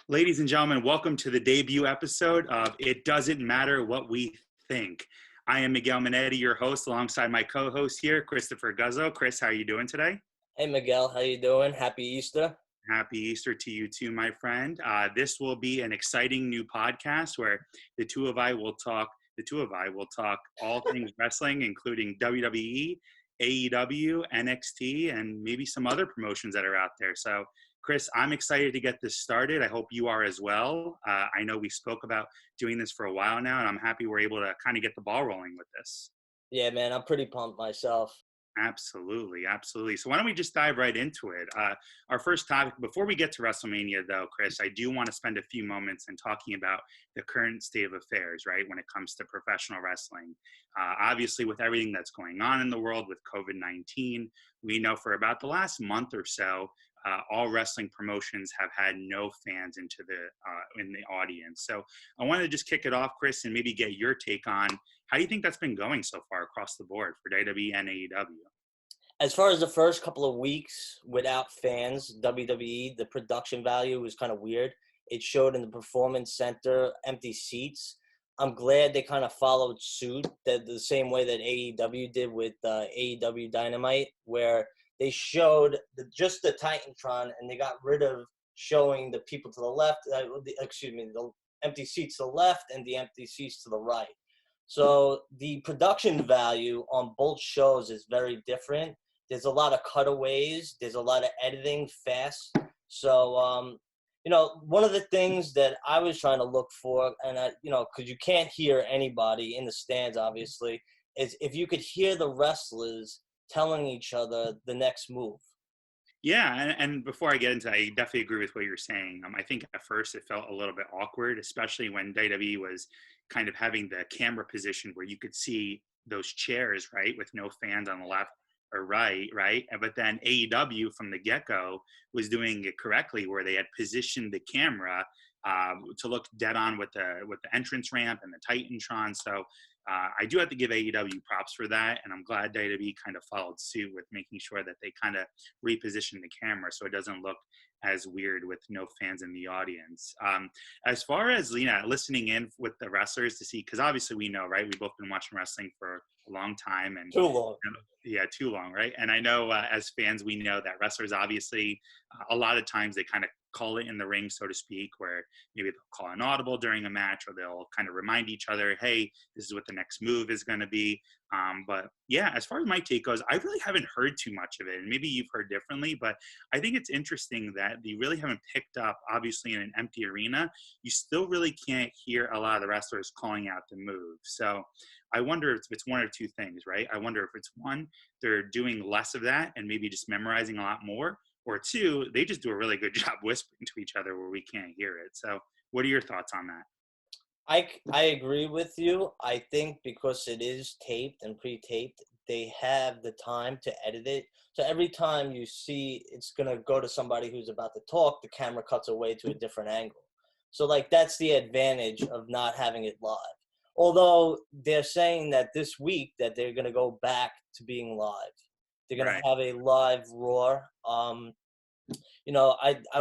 Ladies and gentlemen, welcome to the debut episode of It Doesn't Matter What We Think. I am Miguel Minetti, your host, alongside my co-host here, Christopher Guzzo. Chris, how are you doing today? Hey, Miguel, how you doing? Happy Easter. Happy Easter to you too, my friend. This will be an exciting new podcast where the two of I will talk all things wrestling, including WWE, AEW, NXT, and maybe some other promotions that are out there. So, Chris, I'm excited to get this started. I hope you are as well. I know we spoke about doing this for a while now, and I'm happy we're able to kind of get the ball rolling with this. Yeah, man, I'm pretty pumped myself. Absolutely. So why don't we just dive right into it? Our first topic, before we get to WrestleMania though, Chris, I do want to spend a few moments in talking about the current state of affairs, right, when it comes to professional wrestling. Obviously, with everything that's going on in the world with COVID-19, we know for about the last month or so, all wrestling promotions have had no fans in the audience. So I wanted to just kick it off, Chris, and maybe get your take on how do you think that's been going so far across the board for WWE and AEW? As far as the first couple of weeks without fans, WWE, the production value was kind of weird. It showed in the Performance Center, empty seats. I'm glad they kind of followed suit the same way that AEW did with AEW Dynamite, where they showed just the Titantron and they got rid of showing the people to the left, the empty seats to the left and the empty seats to the right. So the production value on both shows is very different. There's a lot of cutaways. There's a lot of editing fast. So, one of the things that I was trying to look for, and because you can't hear anybody in the stands, obviously, is if you could hear the wrestlers telling each other the next move. Yeah, and before I get into that, I definitely agree with what you're saying. I think at first it felt a little bit awkward, especially when WWE was kind of having the camera position where you could see those chairs, right, with no fans on the left or right? But then AEW from the get-go was doing it correctly, where they had positioned the camera to look dead on with the entrance ramp and the Titantron. So I do have to give AEW props for that, and I'm glad WWE kind of followed suit with making sure that they kind of reposition the camera so it doesn't look as weird with no fans in the audience. As far as listening in with the wrestlers to see, because obviously we know, right? We've both been watching wrestling for a long time, and Too long. Too long, right? And I know as fans, we know that wrestlers obviously a lot of times they kind of call it in the ring, so to speak, where maybe they'll call an audible during a match, or they'll kind of remind each other, hey, this is what the next move is going to be. But yeah, as far as my take goes, I really haven't heard too much of it, and maybe you've heard differently, but I think it's interesting that they really haven't picked up, obviously in an empty arena, you still really can't hear a lot of the wrestlers calling out the move. So I wonder if it's one or two things, right? I wonder if it's one, they're doing less of that and maybe just memorizing a lot more, or two, they just do a really good job whispering to each other where we can't hear it. So what are your thoughts on that? I agree with you. I think because it is taped and pre-taped, they have the time to edit it. So every time you see it's going to go to somebody who's about to talk, the camera cuts away to a different angle. So, that's the advantage of not having it live. Although they're saying that this week that they're going to go back to being live. They're going to have a live Raw. I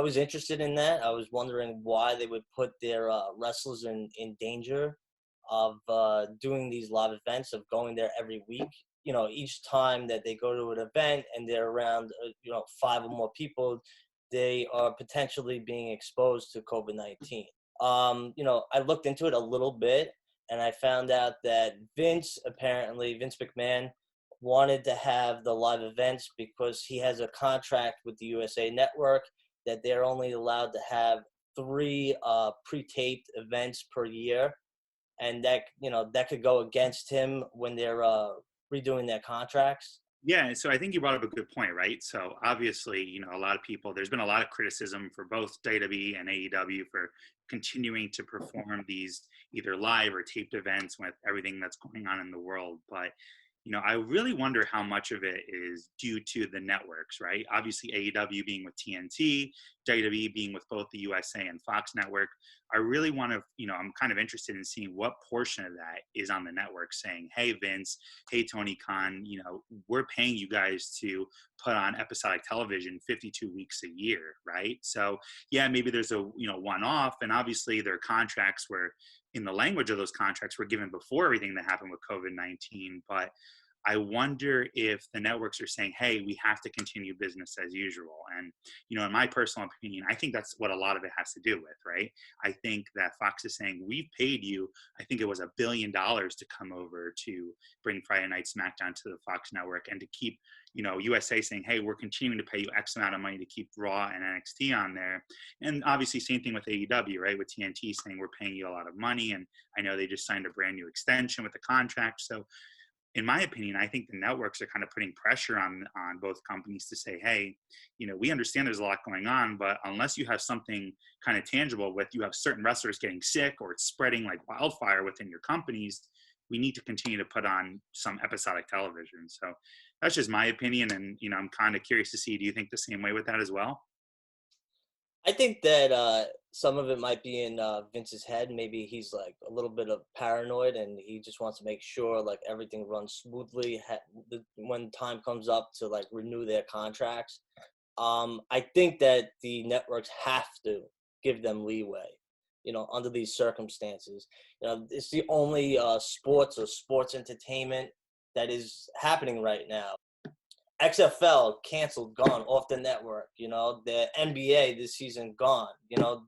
was interested in that. I was wondering why they would put their wrestlers in danger of doing these live events, of going there every week. Each time that they go to an event and they're around, 5 or more people, they are potentially being exposed to COVID-19. I looked into it a little bit, and I found out that Vince McMahon, wanted to have the live events because he has a contract with the USA Network that they're only allowed to have 3 pre-taped events per year, and that could go against him when they're redoing their contracts. Yeah, so I think you brought up a good point, right? So obviously, a lot of people, there's been a lot of criticism for both WWE and AEW for continuing to perform these either live or taped events with everything that's going on in the world. But I really wonder how much of it is due to the networks, right? Obviously, AEW being with TNT, WWE being with both the USA and Fox Network. I really want to, I'm kind of interested in seeing what portion of that is on the network saying, hey, Vince, hey, Tony Khan, we're paying you guys to put on episodic television 52 weeks a year, right? So, yeah, maybe there's a, one-off, and obviously their contracts were, in the language of those contracts, were given before everything that happened with COVID-19, but I wonder if the networks are saying, hey, we have to continue business as usual. And, in my personal opinion, I think that's what a lot of it has to do with, right? I think that Fox is saying, we've paid you, I think it was $1 billion to come over to bring Friday Night SmackDown to the Fox network, and to keep, USA saying, hey, we're continuing to pay you X amount of money to keep Raw and NXT on there. And obviously same thing with AEW, right? With TNT saying, we're paying you a lot of money. And I know they just signed a brand new extension with the contract. So in my opinion, I think the networks are kind of putting pressure on both companies to say, hey, we understand there's a lot going on, but unless you have something kind of tangible with, you have certain wrestlers getting sick or it's spreading like wildfire within your companies, we need to continue to put on some episodic television. So that's just my opinion. And, I'm kind of curious to see, do you think the same way with that as well? I think that some of it might be in Vince's head. Maybe he's like a little bit of paranoid, and he just wants to make sure like everything runs smoothly when time comes up to like renew their contracts. I think that the networks have to give them leeway, under these circumstances. It's the only sports or sports entertainment that is happening right now. XFL canceled, gone off the network. The NBA this season gone.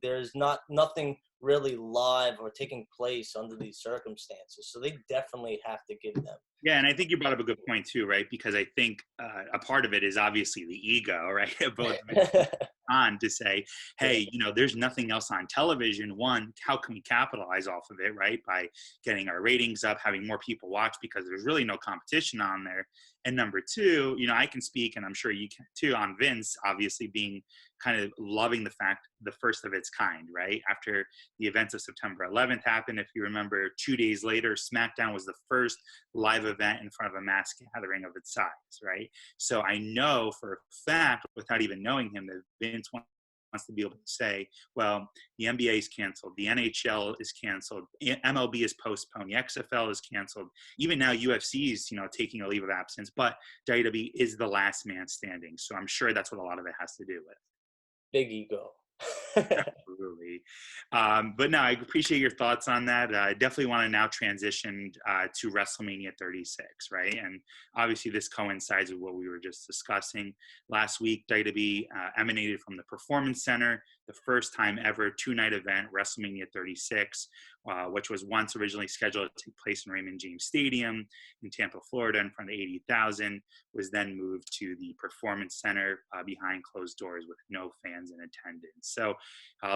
There's nothing really live or taking place under these circumstances. So they definitely have to give them. Yeah, and I think you brought up a good point too, right? Because I think a part of it is obviously the ego, right? Both on to say, hey, there's nothing else on television. One, how can we capitalize off of it, right? By getting our ratings up, having more people watch, because there's really no competition on there. And number two, I can speak, and I'm sure you can too, on Vince obviously being kind of loving the fact, the first of its kind, right? After the events of September 11th happened, if you remember, 2 days later, SmackDown was the first live event in front of a mass gathering of its size, right? So I know for a fact, without even knowing him, that Vince wants to be able to say, well, the NBA is canceled, the NHL is canceled, MLB is postponed, the XFL is canceled, even now UFC is, taking a leave of absence, but WWE is the last man standing. So I'm sure that's what a lot of it has to do with. Big ego. Absolutely. But no, I appreciate your thoughts on that. I definitely want to now transition to WrestleMania 36, right? And obviously this coincides with what we were just discussing. Last week, WWE emanated from the Performance Center, the first time ever two-night event, WrestleMania 36, which was once originally scheduled to take place in Raymond James Stadium in Tampa, Florida, in front of 80,000, was then moved to the Performance Center behind closed doors with no fans in attendance. So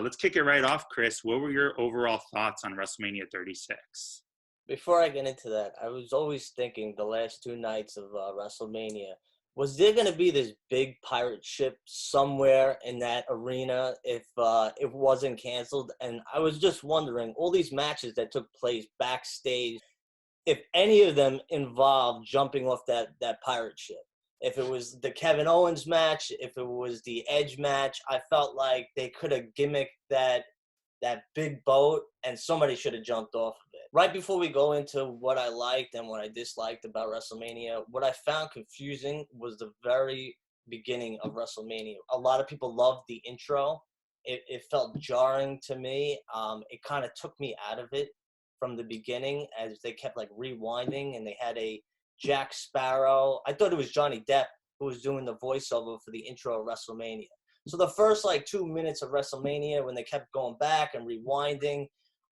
let's kick it right off, Chris. What were your overall thoughts on WrestleMania 36? Before I get into that, I was always thinking the last two nights of WrestleMania, was there going to be this big pirate ship somewhere in that arena if it wasn't canceled? And I was just wondering, all these matches that took place backstage, if any of them involved jumping off that pirate ship. If it was the Kevin Owens match, if it was the Edge match, I felt like they could have gimmicked that big boat, and somebody should have jumped off of it. Right before we go into what I liked and what I disliked about WrestleMania, what I found confusing was the very beginning of WrestleMania. A lot of people loved the intro. It felt jarring to me. It kind of took me out of it from the beginning, as they kept like rewinding, and they had a Jack Sparrow. I thought it was Johnny Depp who was doing the voiceover for the intro of WrestleMania. So the first like 2 minutes of WrestleMania, when they kept going back and rewinding,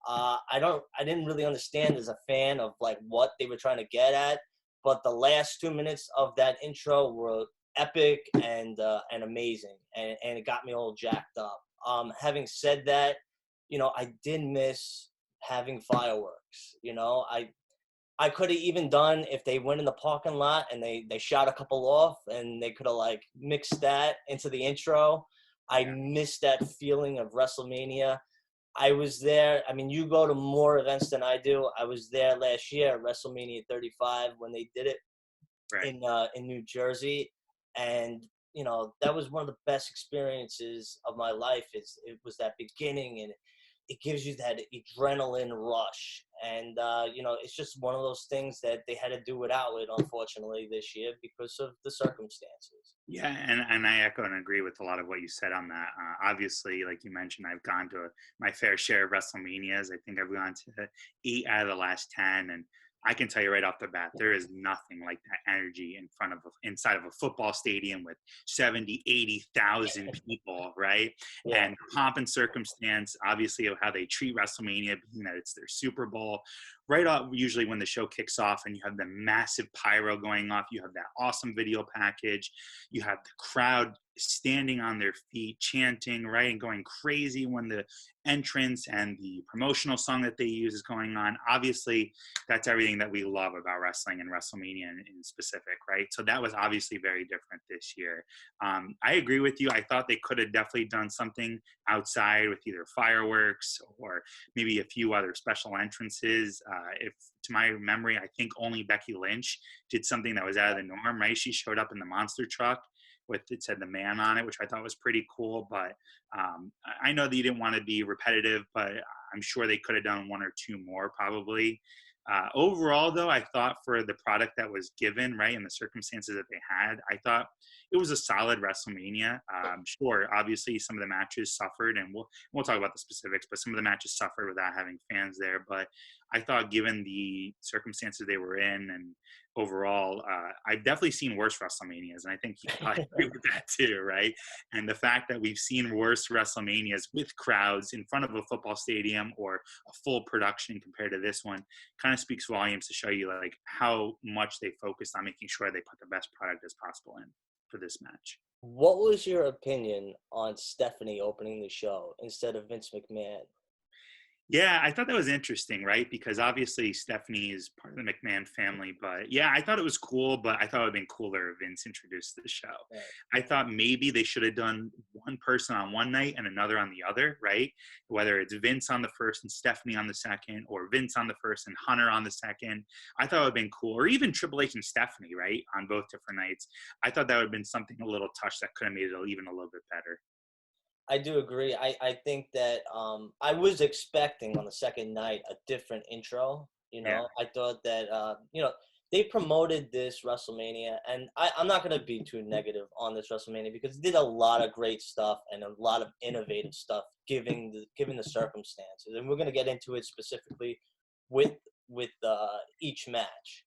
I didn't really understand as a fan of like what they were trying to get at. But the last 2 minutes of that intro were epic and amazing, and it got me all jacked up. Having said that, I did miss having fireworks. I could have even done if they went in the parking lot and they shot a couple off, and they could have like mixed that into the intro. I missed that feeling of WrestleMania. I was there. I mean, you go to more events than I do. I was there last year at WrestleMania 35 when they did it. Right. in New Jersey, and that was one of the best experiences of my life. It was that beginning, and it gives you that adrenaline rush, and it's just one of those things that they had to do without it, unfortunately, this year because of the circumstances. Yeah, and I echo and agree with a lot of what you said on that. Obviously, like you mentioned, I've gone to my fair share of WrestleManias. I think I've gone to 8 out of the last 10, and I can tell you right off the bat, there is nothing like that energy inside of a football stadium with 70, 80,000 people, right? Yeah. And pomp and circumstance, obviously, of how they treat WrestleMania, being that it's their Super Bowl. Right off, usually when the show kicks off and you have the massive pyro going off, you have that awesome video package, you have the crowd standing on their feet, chanting, right, and going crazy when the entrance and the promotional song that they use is going on. Obviously, that's everything that we love about wrestling and WrestleMania in specific, right? So that was obviously very different this year. I agree with you. I thought they could have definitely done something outside with either fireworks or maybe a few other special entrances. If to my memory, I think only Becky Lynch did something that was out of the norm, right? She showed up in the monster truck with, it said the man on it, which I thought was pretty cool. But I know that you didn't want to be repetitive, but I'm sure they could have done one or two more probably. Overall, though, I thought for the product that was given, right, and the circumstances that they had, I thought it was a solid WrestleMania. Sure, obviously some of the matches suffered, and we'll talk about the specifics, but some of the matches suffered without having fans there. But I thought, given the circumstances they were in, and overall, I've definitely seen worse WrestleManias, and I think you probably agree with that too, right? And the fact that we've seen worse WrestleManias with crowds in front of a football stadium or a full production compared to this one kind of speaks volumes to show you like how much they focused on making sure they put the best product as possible in for this match. What was your opinion on Stephanie opening the show instead of Vince McMahon? Yeah, I thought that was interesting, right? Because obviously Stephanie is part of the McMahon family, but yeah, I thought it was cool, but I thought it would have been cooler if Vince introduced the show. Right. I thought maybe they should have done one person on one night and another on the other, right? Whether it's Vince on the first and Stephanie on the second, or Vince on the first and Hunter on the second. I thought it would have been cool. Or even Triple H and Stephanie, right? On both different nights. I thought that would have been something a little touch that could have made it even a little bit better. I do agree. I think that I was expecting on the second night a different intro. Yeah. I thought that they promoted this WrestleMania, and I'm not going to be too negative on this WrestleMania because it did a lot of great stuff and a lot of innovative stuff given the circumstances, and we're going to get into it specifically with each match.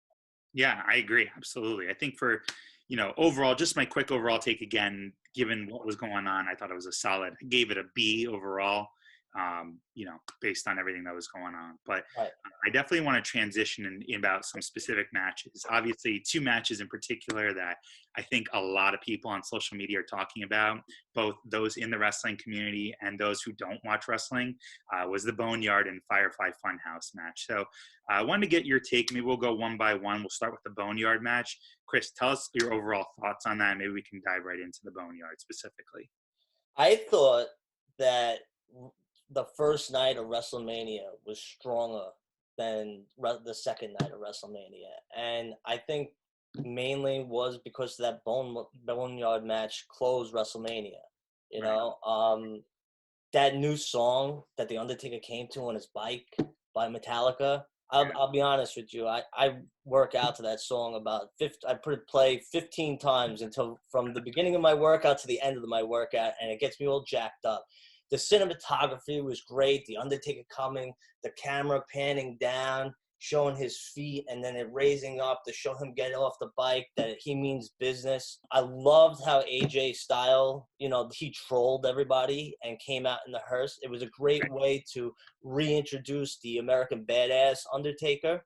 Yeah, I agree. Absolutely. I think for, overall, just my quick overall take again, given what was going on, I thought it was a solid, I gave it a B overall, based on everything that was going on. But Right. I definitely want to transition in about some specific matches. Obviously, two matches in particular that I think a lot of people on social media are talking about, both those in the wrestling community and those who don't watch wrestling, was the Boneyard and Firefly Funhouse match. So I wanted to get your take. Maybe we'll go one by one. We'll start with the Boneyard match. Chris, tell us your overall thoughts on that. Maybe we can dive right into the Boneyard specifically. I thought that the first night of WrestleMania was stronger than the second night of WrestleMania, and I think mainly was because that Boneyard match closed WrestleMania. That new song that the Undertaker came to on his bike by Metallica. I'll be honest with you. I work out to that song about I put it play 15 times until from the beginning of my workout to the end of my workout, and it gets me all jacked up. The cinematography was great. The Undertaker coming, the camera panning down, showing his feet, and then it raising up to show him get off the bike, that he means business. I loved how AJ Styles, he trolled everybody and came out in the hearse. It was a great way to reintroduce the American Badass Undertaker.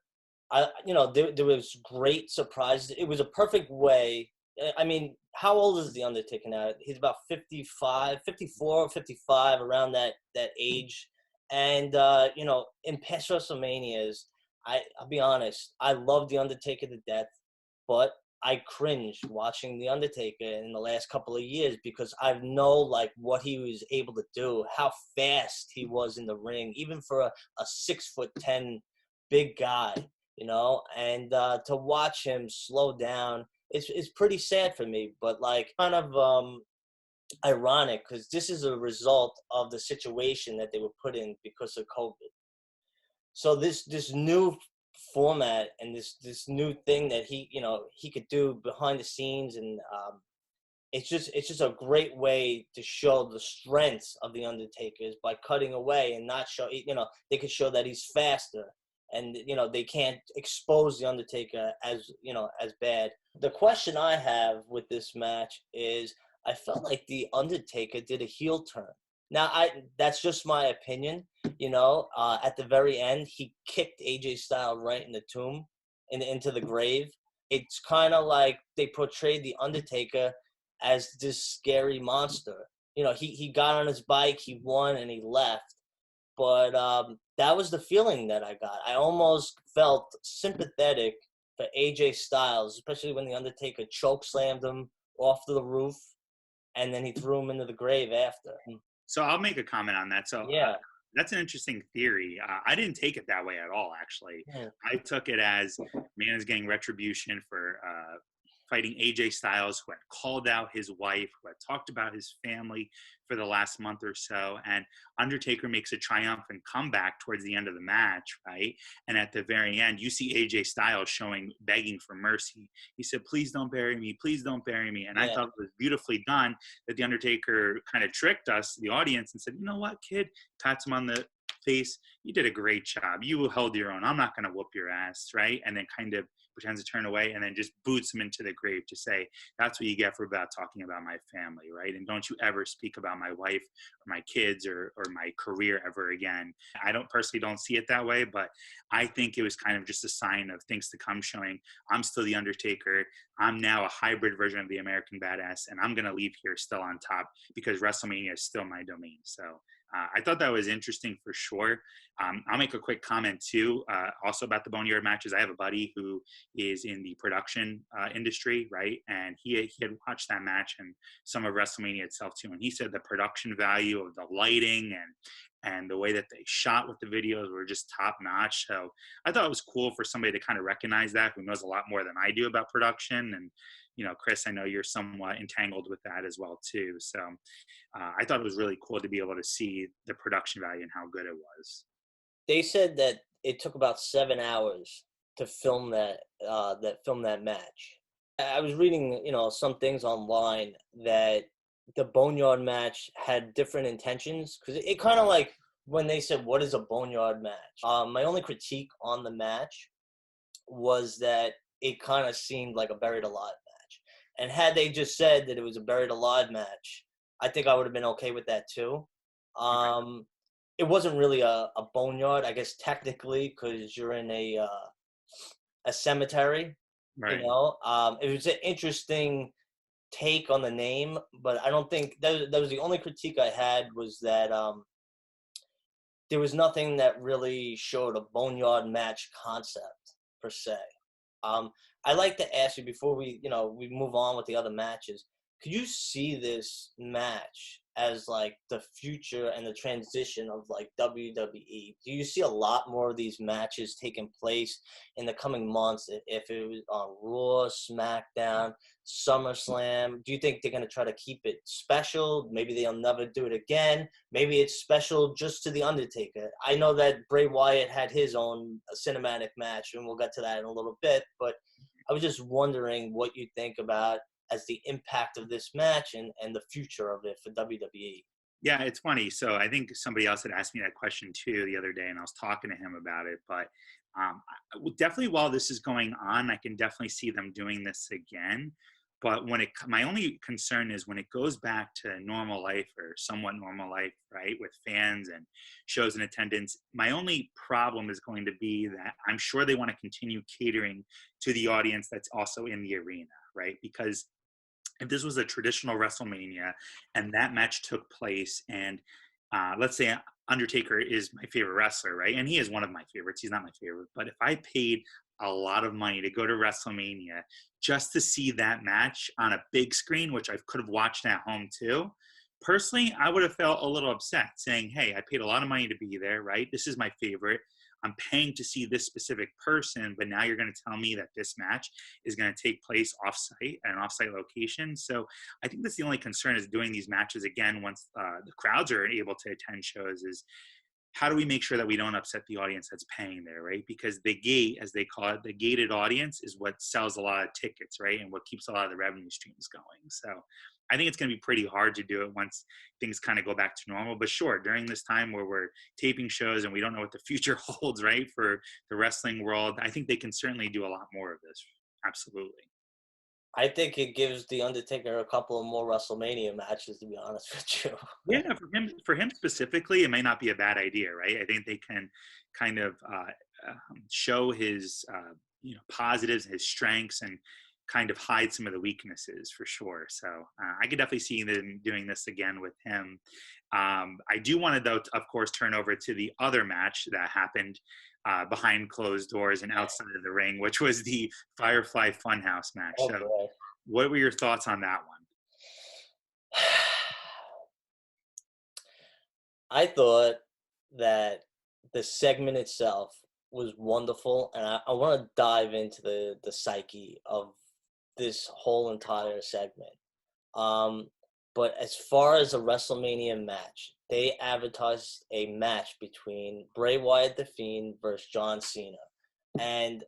There was great surprises. It was a perfect way. I mean, how old is the Undertaker now? He's about 55, 54, 55, around that age. And, in past WrestleManias, I'll be honest, I love The Undertaker to death, but I cringed watching The Undertaker in the last couple of years because I know, like, what he was able to do, how fast he was in the ring, even for a 6'10" big guy. and to watch him slow down, it's pretty sad for me, but like kind of ironic because this is a result of the situation that they were put in because of COVID. So this new format and this new thing that he could do behind the scenes, and it's just a great way to show the strengths of the Undertaker by cutting away and not show. They could show that he's faster, and they can't expose the Undertaker as bad. The question I have with this match is, I felt like the Undertaker did a heel turn. Now, that's just my opinion. At the very end, he kicked AJ Styles right in the tomb, into the grave. It's kind of like they portrayed the Undertaker as this scary monster. He got on his bike, he won, and he left. But that was the feeling that I got. I almost felt sympathetic for AJ Styles, especially when the Undertaker chokeslammed him off to the roof, and then he threw him into the grave after. So I'll make a comment on that. So Yeah. That's an interesting theory. I didn't take it that way at all, actually. Yeah. I took it as man is getting retribution for fighting AJ Styles, who had called out his wife, who had talked about his family for the last month or so. And Undertaker makes a triumphant comeback towards the end of the match, right? And at the very end, you see AJ Styles begging for mercy. He said, "Please don't bury me. Please don't bury me." And I thought it was beautifully done that the Undertaker kind of tricked us, the audience, and said, "You know what, kid?" Pats him on the face. "You did a great job. You held your own. I'm not going to whoop your ass," right? And then kind of pretends to turn away and then just boots him into the grave to say, "That's what you get for about talking about my family, right? And don't you ever speak about my wife or my kids or my career ever again." I don't see it that way, but I think it was kind of just a sign of things to come, showing I'm still the Undertaker. I'm now a hybrid version of the American Badass, and I'm going to leave here still on top because WrestleMania is still my domain. So I thought that was interesting for sure. I'll make a quick comment too, also about the Boneyard matches. I have a buddy who is in the production industry, right? And he had watched that match and some of WrestleMania itself too. And he said the production value of the lighting and the way that they shot with the videos were just top notch. So I thought it was cool for somebody to kind of recognize that, who knows a lot more than I do about production. And Chris, I know you're somewhat entangled with that as well too. So I thought it was really cool to be able to see the production value and how good it was. They said that it took about 7 hours to film that match. I was reading, some things online that the Boneyard match had different intentions, because it kind of like when they said, "What is a Boneyard match?" My only critique on the match was that it kind of seemed like a buried alive match. And had they just said that it was a buried alive match, I think I would have been okay with that too. It wasn't really a boneyard, I guess, technically, because you're in a cemetery. Right. It was an interesting take on the name, but I don't think that was the only critique I had, was that there was nothing that really showed a boneyard match concept per se. I'd like to ask you, before we move on with the other matches, could you see this match as like the future and the transition of like WWE? Do you see a lot more of these matches taking place in the coming months, if it was on Raw, SmackDown, SummerSlam? Do you think they're going to try to keep it special? Maybe they'll never do it again. Maybe it's special just to The Undertaker. I know that Bray Wyatt had his own cinematic match, and we'll get to that in a little bit, but I was just wondering what you think about as the impact of this match and the future of it for WWE. Yeah, it's funny. So I think somebody else had asked me that question too the other day, and I was talking to him about it. But definitely, while this is going on, I can definitely see them doing this again. But my only concern is when it goes back to normal life, or somewhat normal life, right, with fans and shows in attendance. My only problem is going to be that I'm sure they want to continue catering to the audience that's also in the arena, right? Because if this was a traditional WrestleMania and that match took place, and let's say Undertaker is my favorite wrestler, right? And he is one of my favorites. He's not my favorite. But if I paid a lot of money to go to WrestleMania just to see that match on a big screen, which I could have watched at home too, personally, I would have felt a little upset, saying, "Hey, I paid a lot of money to be there, right? This is my favorite. I'm paying to see this specific person, but now you're going to tell me that this match is going to take place off-site at an off-site location. So I think that's the only concern is doing these matches again once the crowds are able to attend shows is how do we make sure that we don't upset the audience that's paying there, right? Because the gate, as they call it, the gated audience is what sells a lot of tickets, right? And what keeps a lot of the revenue streams going. So I think it's going to be pretty hard to do it once things kind of go back to normal. But sure, during this time where we're taping shows and we don't know what the future holds, right, for the wrestling world, I think they can certainly do a lot more of this. Absolutely. I think it gives The Undertaker a couple of more WrestleMania matches, to be honest with you. Yeah, for him specifically, it may not be a bad idea, right? I think they can kind of show his positives, his strengths, and kind of hide some of the weaknesses for sure. So I could definitely see them doing this again with him. I do want to, though, of course, turn over to the other match that happened behind closed doors and outside of the ring, which was the Firefly Funhouse match. Oh, so boy. what were your thoughts on that one? I thought that the segment itself was wonderful, and I want to dive into the psyche of this whole entire segment. But as far as a WrestleMania match, they advertised a match between Bray Wyatt the Fiend versus John Cena, and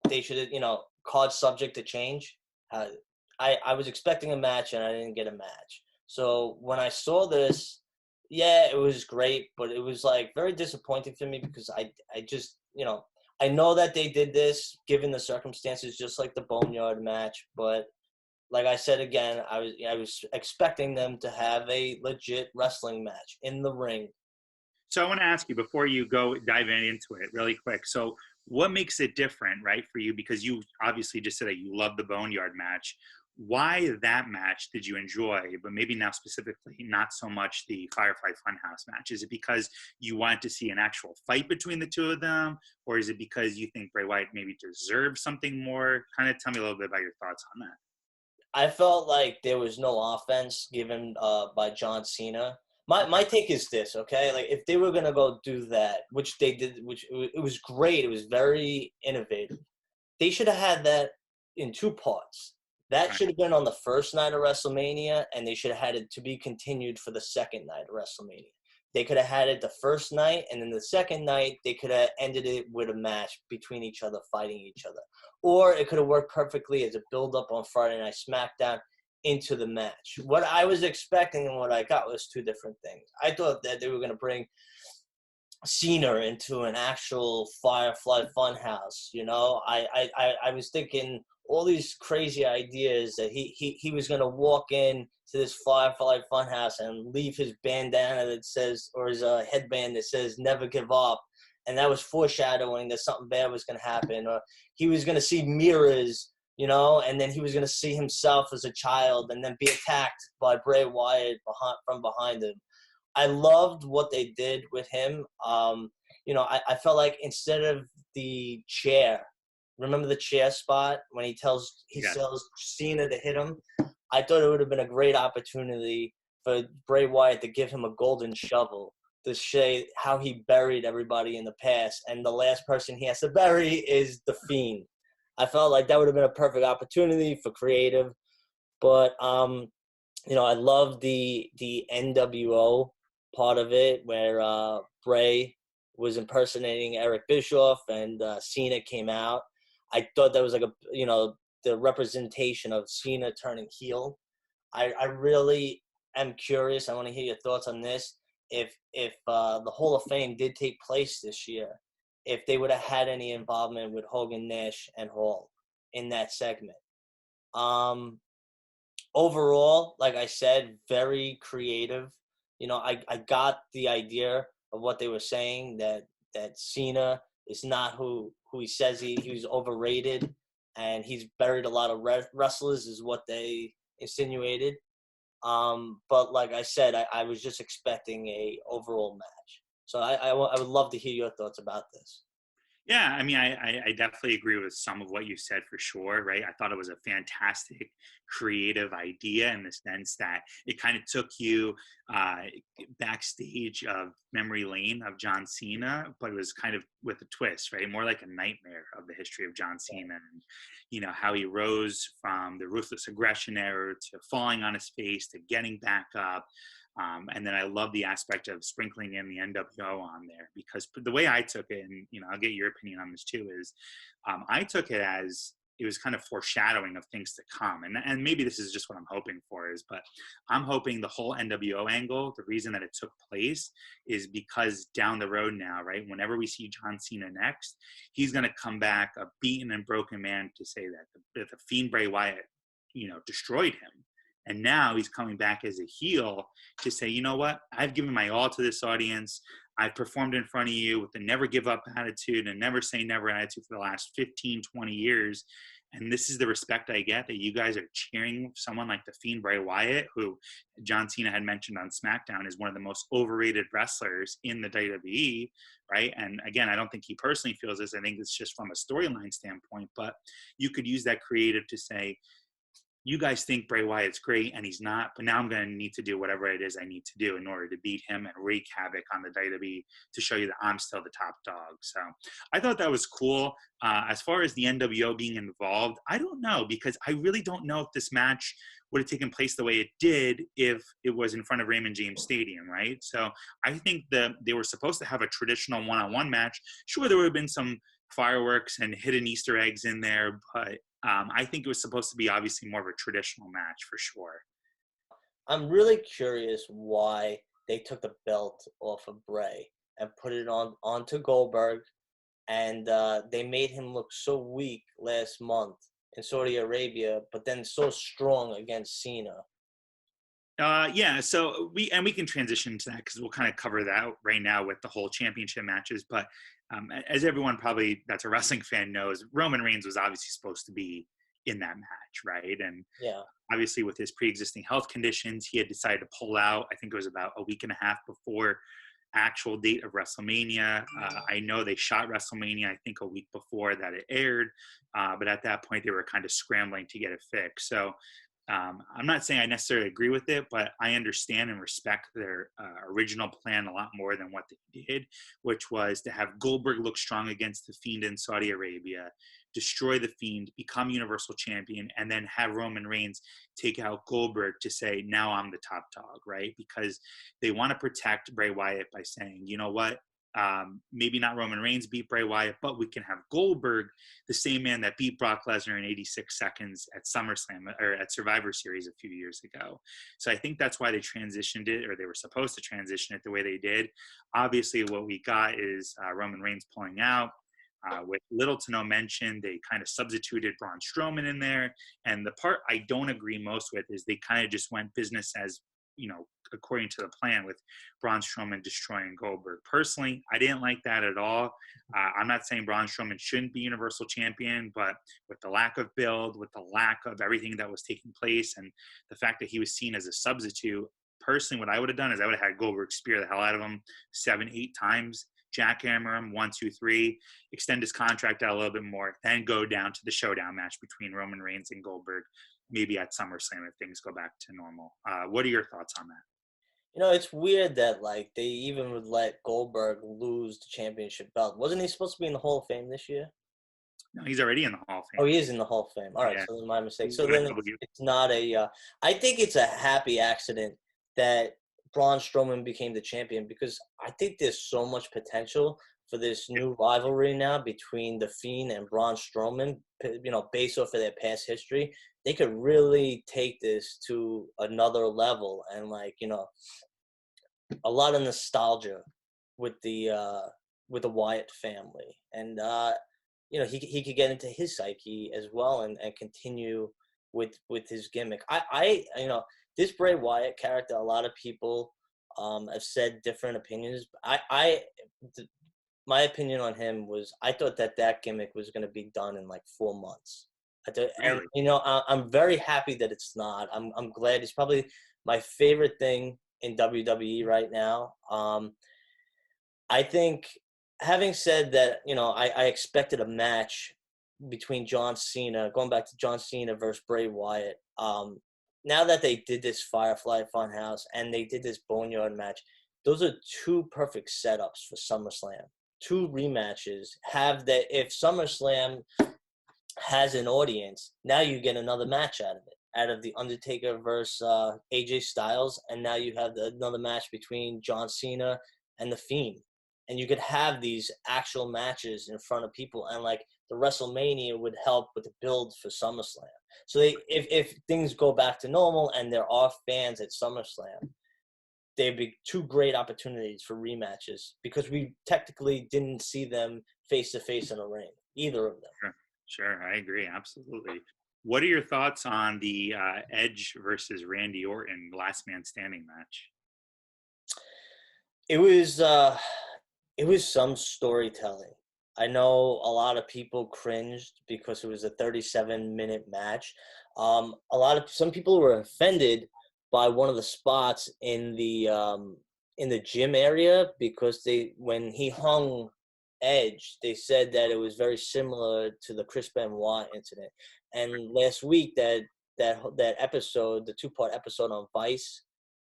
they should have, card subject to change. I was expecting a match and I didn't get a match. So when I saw this, yeah, it was great, but it was like very disappointing for me because I just, I know that they did this given the circumstances, just like the Boneyard match. But like I said again, I was expecting them to have a legit wrestling match in the ring. So I want to ask you before you go dive into it really quick. So what makes it different, right, for you? Because you obviously just said that you love the Boneyard match. Why that match did you enjoy, but maybe now specifically not so much the Firefly Funhouse match? Is it because you want to see an actual fight between the two of them? Or is it because you think Bray Wyatt maybe deserves something more? Kind of tell me a little bit about your thoughts on that. I felt like there was no offense given by John Cena. My take is this, okay? Like if they were gonna go do that, which they did, which it was great, it was very innovative. They should have had that in two parts. That Right. should have been on the first night of WrestleMania, and they should have had it to be continued for the second night of WrestleMania. They could have had it the first night, and then the second night, they could have ended it with a match between each other, fighting each other. Or it could have worked perfectly as a build-up on Friday Night SmackDown into the match. What I was expecting and what I got was two different things. I thought that they were going to bring Cena into an actual Firefly Funhouse. I was thinking all these crazy ideas that he was going to walk in to this Firefly Funhouse and leave his bandana that says, or his headband that says "Never Give Up," and that was foreshadowing that something bad was going to happen. Or he was going to see mirrors, and then he was going to see himself as a child and then be attacked by Bray Wyatt from behind him. I loved what they did with him. I felt like instead of the chair, remember the chair spot when he tells Cena to hit him? I thought it would have been a great opportunity for Bray Wyatt to give him a golden shovel to show how he buried everybody in the past, and the last person he has to bury is the Fiend. I felt like that would have been a perfect opportunity for creative, but I love the NWO part of it where Bray was impersonating Eric Bischoff and Cena came out. I thought that was like the representation of Cena turning heel. I really am curious. I want to hear your thoughts on this. If the Hall of Fame did take place this year, if they would have had any involvement with Hogan, Nash, and Hall in that segment. Overall, like I said, very creative. I got the idea of what they were saying, that Cena is not who he says he's overrated, and he's buried a lot of wrestlers is what they insinuated. But like I said, I was just expecting a overall match. So I would love to hear your thoughts about this. Yeah, I mean, I definitely agree with some of what you said for sure, right? I thought it was a fantastic creative idea in the sense that it kind of took you uh, backstage of memory lane of John Cena, but it was kind of with a twist, right? More like a nightmare of the history of John Cena and, how he rose from the ruthless aggression era to falling on his face to getting back up. And then I love the aspect of sprinkling in the NWO on there because the way I took it, and I'll get your opinion on this too, is I took it as it was kind of foreshadowing of things to come. And maybe this is just what I'm hoping for but I'm hoping the whole NWO angle, the reason that it took place is because down the road now, right, whenever we see John Cena next, he's going to come back a beaten and broken man to say that the Fiend Bray Wyatt, destroyed him. And now he's coming back as a heel to say, you know what? I've given my all to this audience. I've performed in front of you with the never give up attitude and never say never attitude for the last 15, 20 years. And this is the respect I get, that you guys are cheering someone like the Fiend Bray Wyatt, who John Cena had mentioned on SmackDown is one of the most overrated wrestlers in the WWE, right? And again, I don't think he personally feels this. I think it's just from a storyline standpoint, but you could use that creative to say, you guys think Bray Wyatt's great and he's not, but now I'm going to need to do whatever it is I need to do in order to beat him and wreak havoc on the WWE to show you that I'm still the top dog. So I thought that was cool. As far as the NWO being involved, I don't know, because I really don't know if this match would have taken place the way it did if it was in front of Raymond James Stadium, right? So I think that they were supposed to have a traditional one-on-one match. Sure, there would have been some fireworks and hidden Easter eggs in there, but I think it was supposed to be obviously more of a traditional match for sure. I'm really curious why they took the belt off of Bray and put it onto Goldberg, and they made him look so weak last month in Saudi Arabia, but then so strong against Cena. Yeah, so we can transition to that because we'll kind of cover that right now with the whole championship matches. But as everyone probably that's a wrestling fan knows, Roman Reigns was obviously supposed to be in that match, right? And Yeah. obviously with his pre-existing health conditions, he had decided to pull out. I think it was about a week and a half before actual date of WrestleMania. I know they shot WrestleMania, I think a week before that it aired, but at that point they were kind of scrambling to get it fixed. So I'm not saying I necessarily agree with it, but I understand and respect their original plan a lot more than what they did, which was to have Goldberg look strong against the Fiend in Saudi Arabia, destroy the Fiend, become Universal Champion, and then have Roman Reigns take out Goldberg to say, now I'm the top dog, right? Because they want to protect Bray Wyatt by saying, you know what? Maybe not Roman Reigns beat Bray Wyatt, but we can have Goldberg, the same man that beat Brock Lesnar in 86 seconds at SummerSlam or at Survivor Series a few years ago. So I think that's why they transitioned it, or they were supposed to transition it the way they did. Obviously, what we got is Roman Reigns pulling out. With little to no mention, they kind of substituted Braun Strowman in there. And the part I don't agree most with is they kind of just went business as, according to the plan, with Braun Strowman destroying Goldberg. Personally, I didn't like that at all. I'm not saying Braun Strowman shouldn't be Universal Champion, but with the lack of build, with the lack of everything that was taking place, and the fact that he was seen as a substitute, personally, what I would have done is I would have had Goldberg spear the hell out of him 7-8 times, jackhammer him 1, 2, 3, extend his contract out a little bit more, then go down to the showdown match between Roman Reigns and Goldberg, maybe at SummerSlam if things go back to normal. What are your thoughts on that? It's weird that they even would let Goldberg lose the championship belt. Wasn't he supposed to be in the Hall of Fame this year? No, he's already in the Hall of Oh, Fame. he is in the Hall of Fame. All right, Yeah. so then my mistake. So then it's not a. I think it's a happy accident that Braun Strowman became the champion, because I think there's so much potential for this new rivalry now between the Fiend and Braun Strowman. Based off of their past history, they could really take this to another level, and a lot of nostalgia with the Wyatt family, and he could get into his psyche as well, and continue with his gimmick. This Bray Wyatt character, a lot of people have said different opinions. My opinion on him was, I thought that gimmick was going to be done in 4 months. And I'm very happy that it's not. I'm glad. It's probably my favorite thing in WWE right now. I think having said that, I expected a match between John Cena, going back to John Cena versus Bray Wyatt. Now that they did this Firefly Funhouse and they did this Boneyard match, those are two perfect setups for SummerSlam. Two rematches. Have that if SummerSlam has an audience, now you get another match out of it. Out of the Undertaker versus AJ Styles, and now you have another match between John Cena and The Fiend. And you could have these actual matches in front of people, and like the WrestleMania would help with the build for SummerSlam. So if things go back to normal and there are fans at SummerSlam, they'd be two great opportunities for rematches because we technically didn't see them face to face in a ring, either of them. Sure, I agree, absolutely. What are your thoughts on the Edge versus Randy Orton last man standing match? It was some storytelling. I know a lot of people cringed because it was a 37-minute match. Some people were offended by one of the spots in the gym area because when he hung Edge, they said that it was very similar to the Chris Benoit incident. And last week, that episode, the 2-part episode on Vice,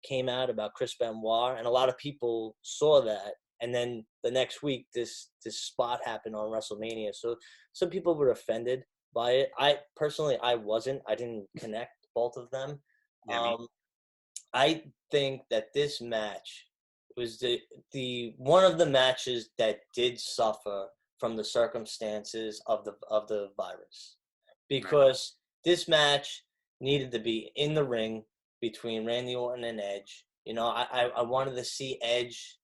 came out about Chris Benoit, and a lot of people saw that. And then the next week, this spot happened on WrestleMania. So some people were offended by it. I personally, I wasn't. I didn't connect both of them. Yeah, I think that this match was the one of the matches that did suffer from the circumstances of the virus, because this match needed to be in the ring between Randy Orton and Edge. I wanted to see Edge,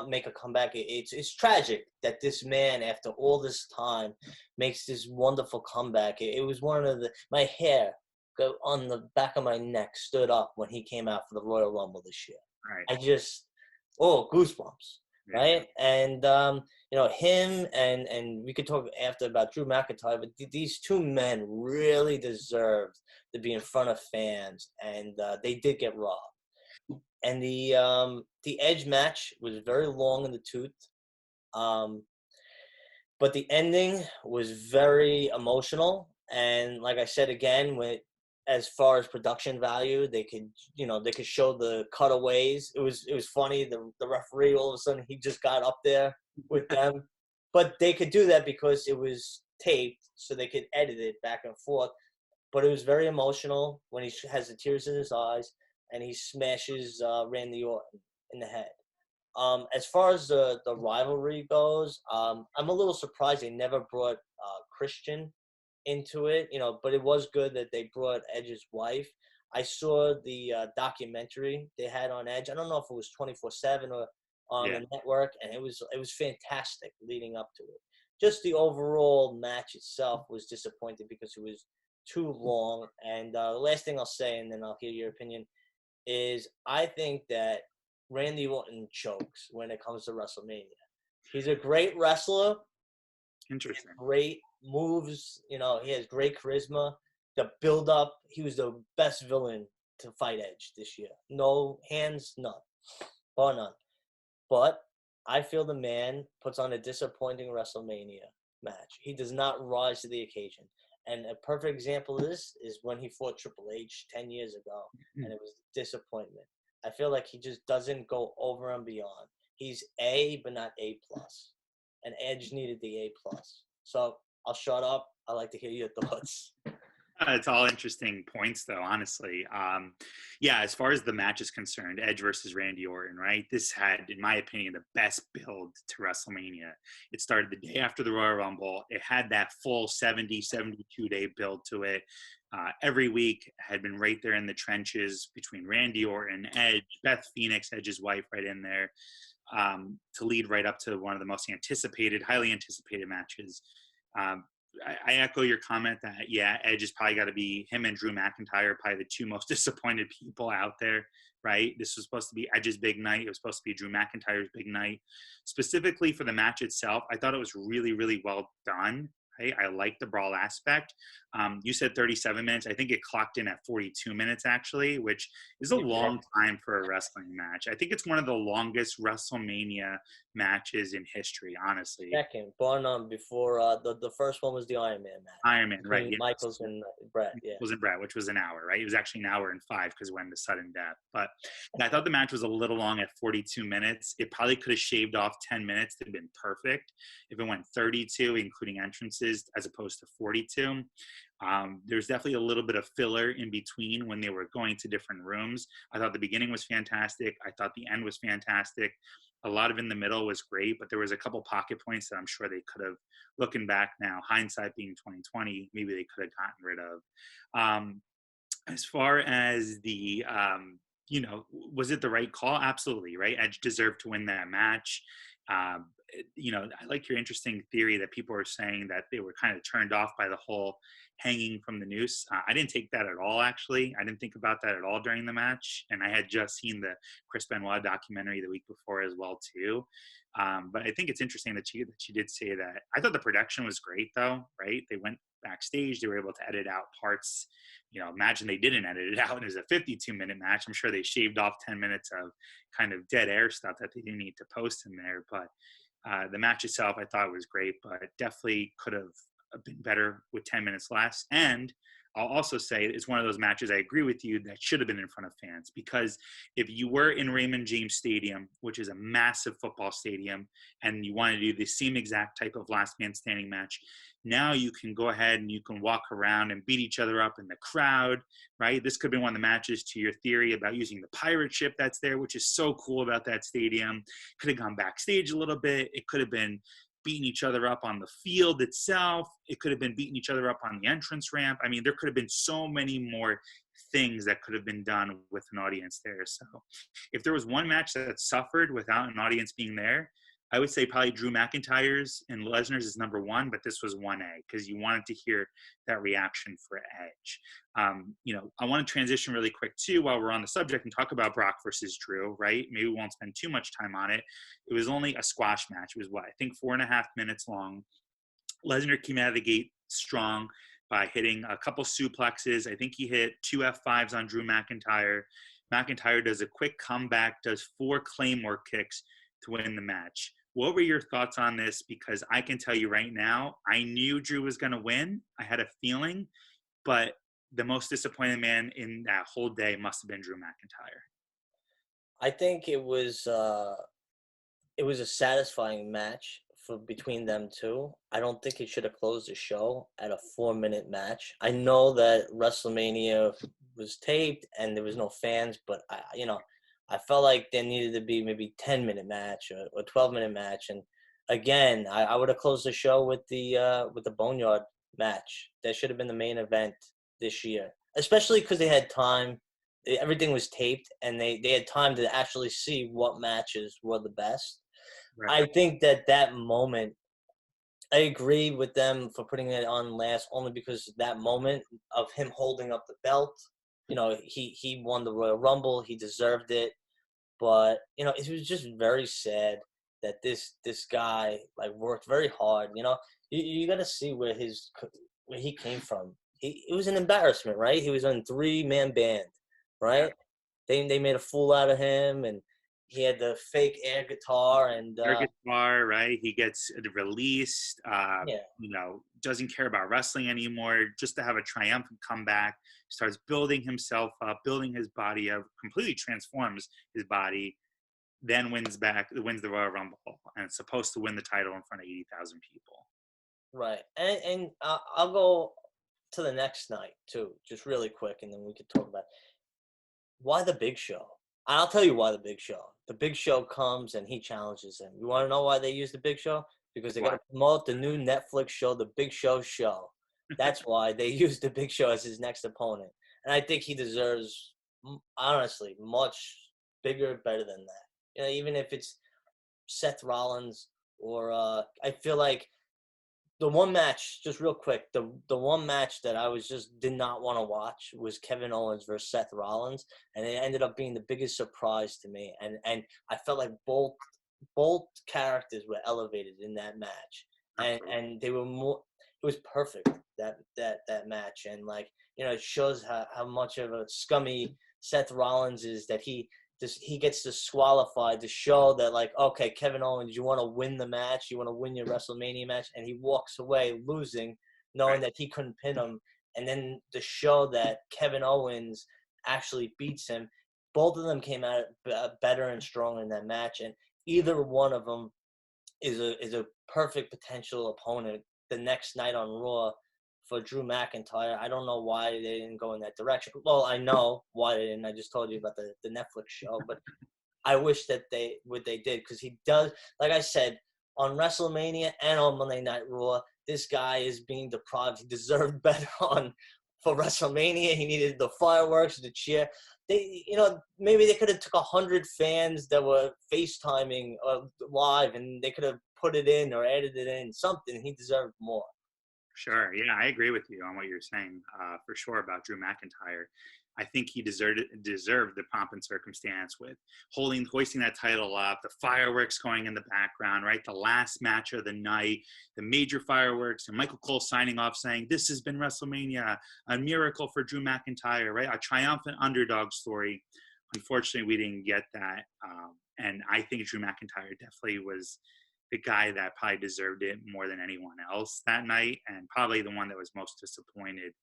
make a comeback. It's tragic that this man, after all this time, makes this wonderful comeback. It was one of my hair on the back of my neck stood up when he came out for the Royal Rumble this year. right. I just, goosebumps, Yeah. right? And him and we could talk after about Drew McIntyre, but these two men really deserved to be in front of fans, and they did get robbed. And the Edge match was very long in the tooth, but the ending was very emotional. And like I said again, as far as production value, they could show the cutaways. It was funny. The referee, all of a sudden, he just got up there with them, but they could do that because it was taped, so they could edit it back and forth. But it was very emotional when he has the tears in his eyes and he smashes Randy Orton in the head. As far as the rivalry goes, I'm a little surprised they never brought Christian into it, but it was good that they brought Edge's wife. I saw the documentary they had on Edge. I don't know if it was 24/7 or on the network, and it was fantastic leading up to it. Just the overall match itself was disappointing because it was too long. And the last thing I'll say, and then I'll hear your opinion, is I think that Randy Orton chokes when it comes to WrestleMania. He's a great wrestler. Interesting. Great moves. He has great charisma. The build-up, he was the best villain to fight Edge this year. No hands, none. Bar none. But I feel the man puts on a disappointing WrestleMania match. He does not rise to the occasion. And a perfect example of this is when he fought Triple H 10 years ago, and it was disappointment. I feel like he just doesn't go over and beyond. He's A, but not A+. And Edge needed the A+. So I'll shut up. I'd like to hear your thoughts. It's all interesting points, though, honestly. As far as the match is concerned, Edge versus Randy Orton, right? This had, in my opinion, the best build to WrestleMania. It started the day after the Royal Rumble. It had that full 72-day build to it. Every week had been right there in the trenches between Randy Orton, Edge, Beth Phoenix, Edge's wife, right in there, to lead right up to one of the most highly anticipated matches. I echo your comment that, Edge has probably got to be, him and Drew McIntyre, probably the two most disappointed people out there, right? This was supposed to be Edge's big night. It was supposed to be Drew McIntyre's big night. Specifically for the match itself, I thought it was really, really well done. Right? I like the brawl aspect. You said 37 minutes. I think it clocked in at 42 minutes actually, which is a long time for a wrestling match. I think it's one of the longest WrestleMania matches in history, honestly. Second, bar none. Before the first one was the Iron Man match Iron Man, right? between Yeah. Michaels and Brett. Yeah. Was in Brett, which was an hour, right? It was actually an hour and 5 because when the sudden death. But I thought the match was a little long at 42 minutes. It probably could have shaved off 10 minutes to have been perfect if it went 32, including entrances, as opposed to 42. There's definitely a little bit of filler in between when they were going to different rooms. I thought the beginning was fantastic. I thought the end was fantastic. A lot of in the middle was great, but there was a couple pocket points that I'm sure they could have, looking back now, hindsight being 2020, maybe they could have gotten rid of. As far as the, was it the right call? Absolutely, right? Edge deserved to win that match. I like your interesting theory that people are saying that they were kind of turned off by the whole hanging from the noose. I didn't take that at all, actually. I didn't think about that at all during the match. And I had just seen the Chris Benoit documentary the week before as well, too. But I think it's interesting that she did say that. I thought the production was great, though, right? They went backstage. They were able to edit out parts. Imagine they didn't edit it out and it was a 52-minute match. I'm sure they shaved off 10 minutes of kind of dead air stuff that they didn't need to post in there. But the match itself, I thought was great, but definitely could have been better with 10 minutes less. And I'll also say it's one of those matches, I agree with you, that should have been in front of fans, because if you were in Raymond James Stadium, which is a massive football stadium, and you want to do the same exact type of last man standing match, now you can go ahead and you can walk around and beat each other up in the crowd, right? This could have been one of the matches to your theory about using the pirate ship that's there, which is so cool about that stadium. Could have gone backstage a little bit. It could have been beating each other up on the field itself. It could have been beating each other up on the entrance ramp. I mean, there could have been so many more things that could have been done with an audience there. So if there was one match that suffered without an audience being there, I would say probably Drew McIntyre's and Lesnar's is number one, but this was 1A because you wanted to hear that reaction for Edge. I want to transition really quick too while we're on the subject and talk about Brock versus Drew, right? Maybe we won't spend too much time on it. It was only a squash match. It was I think 4.5 minutes long. Lesnar came out of the gate strong by hitting a couple suplexes. I think he hit 2 F5s on Drew McIntyre. McIntyre does a quick comeback, does 4 Claymore kicks to win the match. What were your thoughts on this? Because I can tell you right now, I knew Drew was going to win. I had a feeling, but the most disappointed man in that whole day must have been Drew McIntyre. I think it was a satisfying match between them two. I don't think it should have closed the show at a 4-minute match. I know that WrestleMania was taped and there was no fans, but I felt like there needed to be maybe 10-minute match or 12-minute match. And again, I would have closed the show with the Boneyard match. That should have been the main event this year, especially because they had time. Everything was taped, and they had time to actually see what matches were the best. Right. I think that moment, I agree with them for putting it on last, only because that moment of him holding up the belt, he won the Royal Rumble. He deserved it. But, it was just very sad that this guy, worked very hard. You got to see where he came from. It was an embarrassment, right? He was on 3-man band, right? Yeah. They made a fool out of him, and he had the fake air guitar. Air guitar, right? He gets released, doesn't care about wrestling anymore, just to have a triumphant comeback, starts building himself up, building his body up, completely transforms his body, then wins the Royal Rumble, and it's supposed to win the title in front of 80,000 people. Right. And I'll go to the next night, too, just really quick, and then we could talk about why the Big Show. I'll tell you why the Big Show. The Big Show comes and he challenges him. You want to know why they use the Big Show? Because they got to promote the new Netflix show, The Big Show Show. That's why they use the Big Show as his next opponent. And I think he deserves, honestly, much bigger, better than that. Even if it's Seth Rollins or I feel like the one match, just real quick, the one match that I did not want to watch was Kevin Owens versus Seth Rollins, and it ended up being the biggest surprise to me. And I felt like both characters were elevated in that match, and they were more. was perfect, that match. And like, it shows how much of a scummy Seth Rollins is, that he gets disqualified to show that, like, okay, Kevin Owens, you want to win the match, you want to win your WrestleMania match, and he walks away losing, knowing that he couldn't pin him. And then to show that Kevin Owens actually beats him, both of them came out better and stronger in that match, and either one of them is a perfect potential opponent the next night on Raw for Drew McIntyre. I don't know why they didn't go in that direction. Well, I know why they didn't. I just told you about the Netflix show, but I wish that they did, because he does, like I said, on WrestleMania and on Monday Night Raw, this guy is being deprived. He deserved better for WrestleMania. He needed the fireworks, the cheer. They, maybe they could have took 100 fans that were FaceTiming live, and they could have put it in or added it in, something. He deserved more. Sure. Yeah, I agree with you on what you're saying, for sure, about Drew McIntyre. I think he deserved the pomp and circumstance with hoisting that title up, the fireworks going in the background, right? The last match of the night, the major fireworks, and Michael Cole signing off saying, "This has been WrestleMania, a miracle for Drew McIntyre," right? A triumphant underdog story. Unfortunately, we didn't get that. And I think Drew McIntyre definitely was the guy that probably deserved it more than anyone else that night, and probably the one that was most disappointed.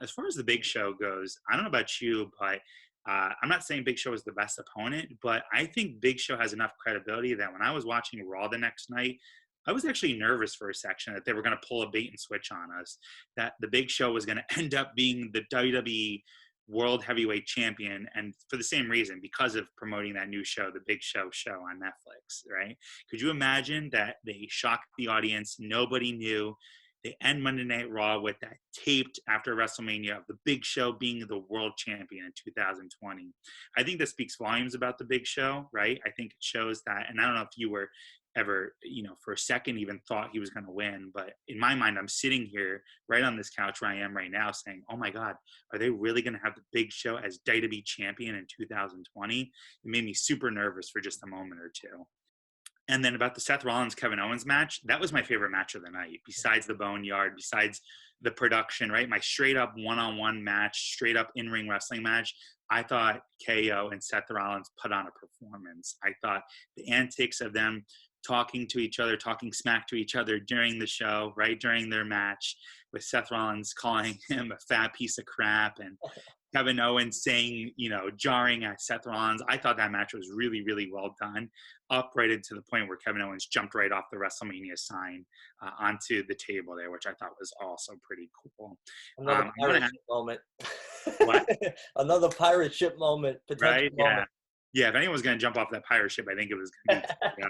As far as the Big Show goes, I don't know about you, but I'm not saying Big Show is the best opponent, but I think Big Show has enough credibility that when I was watching Raw the next night, I was actually nervous for a section that they were going to pull a bait and switch on us, that the Big Show was going to end up being the WWE World Heavyweight Champion, and for the same reason, because of promoting that new show, the Big Show on Netflix, right? Could you imagine that they shocked the audience, nobody knew, they end Monday Night Raw with that taped after WrestleMania of the Big Show being the world champion in 2020? I think that speaks volumes about the Big Show, right? I think it shows that, and I don't know if you were ever, for a second even thought he was going to win. But in my mind, I'm sitting here right on this couch where I am right now saying, oh my God, are they really going to have the Big Show as WWE champion in 2020? It made me super nervous for just a moment or two. And then about the Seth Rollins-Kevin Owens match, that was my favorite match of the night, besides the Boneyard, besides the production, right? My straight up one-on-one match, straight up in-ring wrestling match. I thought KO and Seth Rollins put on a performance. I thought the antics of them talking to each other, talking smack to each other during the show, right, during their match, with Seth Rollins calling him a fat piece of crap, and Kevin Owens saying, jarring at Seth Rollins. I thought that match was really, really well done, up right into the point where Kevin Owens jumped right off the WrestleMania sign onto the table there, which I thought was also pretty cool. Another pirate ship moment. What? Another pirate ship moment. Right? Moment. Yeah. If anyone was going to jump off that pirate ship, I think it was going to be.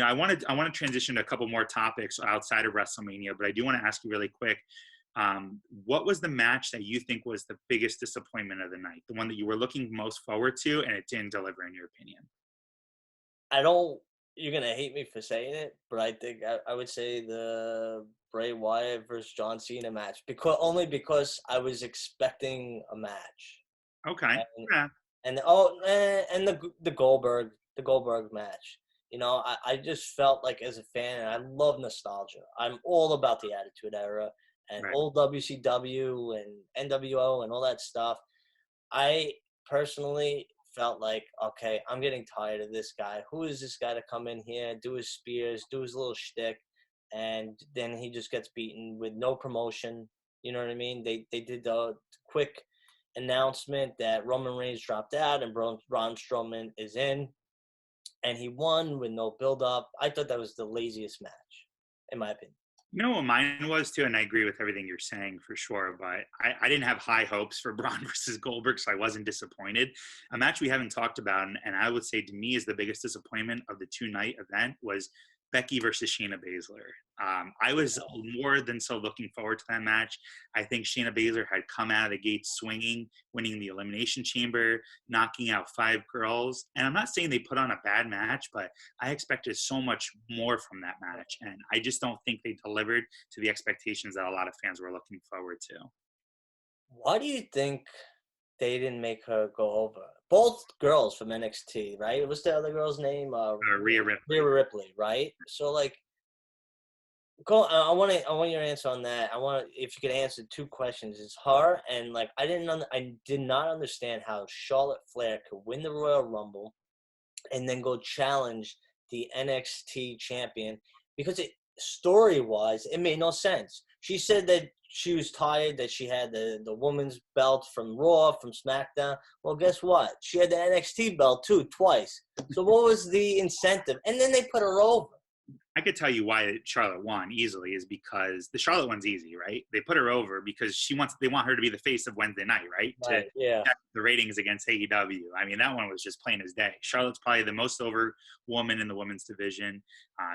I want to transition to a couple more topics outside of WrestleMania, but I do want to ask you really quick. What was the match that you think was the biggest disappointment of the night? The one that you were looking most forward to and it didn't deliver, in your opinion? You're going to hate me for saying it, but I think I would say the Bray Wyatt versus John Cena match, only because I was expecting a match. Okay. And the Goldberg match. I just felt like, as a fan, and I love nostalgia. I'm all about the Attitude Era and old WCW and NWO and all that stuff. I personally felt like, okay, I'm getting tired of this guy. Who is this guy to come in here, do his spears, do his little shtick, and then he just gets beaten with no promotion? You know what I mean? They did the quick announcement that Roman Reigns dropped out and Braun Strowman is in, and he won with no build-up. I thought that was the laziest match, in my opinion. You know what mine was too, and I agree with everything you're saying for sure, but I didn't have high hopes for Braun versus Goldberg, so I wasn't disappointed. A match we haven't talked about, and I would say to me is the biggest disappointment of the two-night event, was Becky versus Shayna Baszler. I was more than so looking forward to that match. I think Shayna Baszler had come out of the gate swinging, winning the Elimination Chamber, knocking out 5 girls. And I'm not saying they put on a bad match, but I expected so much more from that match. And I just don't think they delivered to the expectations that a lot of fans were looking forward to. Why do you think they didn't make her go over? Both girls from NXT, right? What's the other girl's name? Rhea Ripley. Rhea Ripley, right? So, like, Go. I want your answer on that. I want if you could answer two questions. It's her and like I did not understand how Charlotte Flair could win the Royal Rumble and then go challenge the NXT champion because it story wise it made no sense. She said that she was tired that she had the woman's belt from Raw from SmackDown. Well, guess what? She had the NXT belt too twice. So what was the incentive? And then they put her over. I could tell you why Charlotte won easily is because the Charlotte one's easy, right? They put her over because they want her to be the face of Wednesday night, right? To Right. Yeah. check the ratings against AEW. I mean, that one was just plain as day. Charlotte's probably the most over woman in the women's division.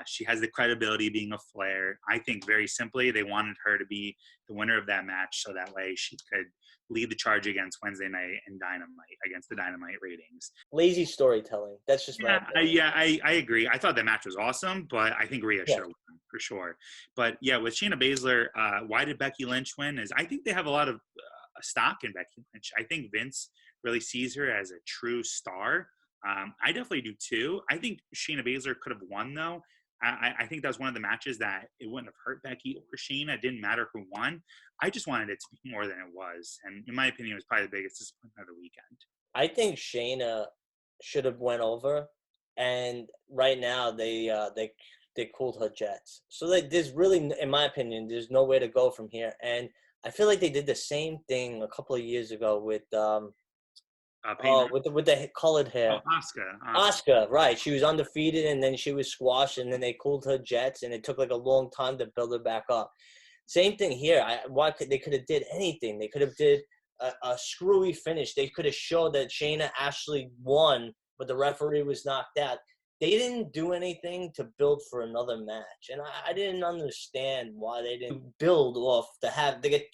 She has the credibility being a Flair. I think very simply, they wanted her to be the winner of that match so that way she could lead the charge against Wednesday night and Dynamite against the Dynamite ratings. Lazy storytelling. That's just my opinion. I agree. I thought the match was awesome, but I think Rhea Yeah. should have won for sure. But yeah, with Shayna Baszler, why did Becky Lynch win? Is I think they have a lot of stock in Becky Lynch. I think Vince really sees her as a true star. I definitely do too. I think Shayna Baszler could have won though. I think that was one of the matches that it wouldn't have hurt Becky or Shayna. It didn't matter who won. I just wanted it to be more than it was. And in my opinion, it was probably the biggest disappointment of the weekend. I think Shayna should have went over, and right now they cooled her jets. So there's really, in my opinion, there's no way to go from here. And I feel like they did the same thing a couple of years ago with with the colored hair. Oscar. Oscar, right? She was undefeated, and then she was squashed, and then they cooled her jets, and it took like a long time to build her back up. Same thing here. They could have did anything? They could have did a screwy finish. They could have showed that Shayna actually won, but the referee was knocked out. They didn't do anything to build for another match, and I didn't understand why they didn't build off to get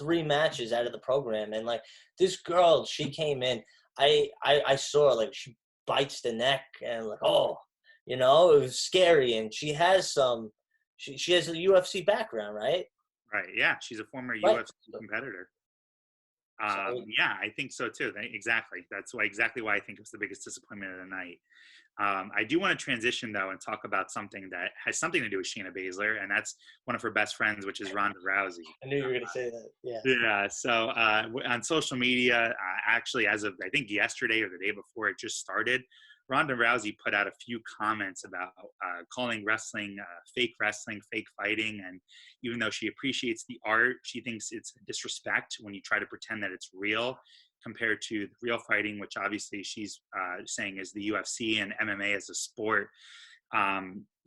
3 matches out of the program. And like this girl, she came in. I saw her, like she bites the neck and like it was scary. And she has she has a UFC background, right? Right. Yeah, she's a former Right. UFC competitor. So, I think so too. Exactly. That's exactly why I think it was the biggest disappointment of the night. I do want to transition though and talk about something that has something to do with Shayna Baszler, and that's one of her best friends, which is Ronda Rousey. I knew you were going to say that. Yeah. Yeah. So on social media, actually, as of I think yesterday or the day before it just started, Ronda Rousey put out a few comments about calling wrestling fake fighting, and even though she appreciates the art, she thinks it's disrespect when you try to pretend that it's real compared to the real fighting, which obviously she's saying is the UFC and MMA as a sport.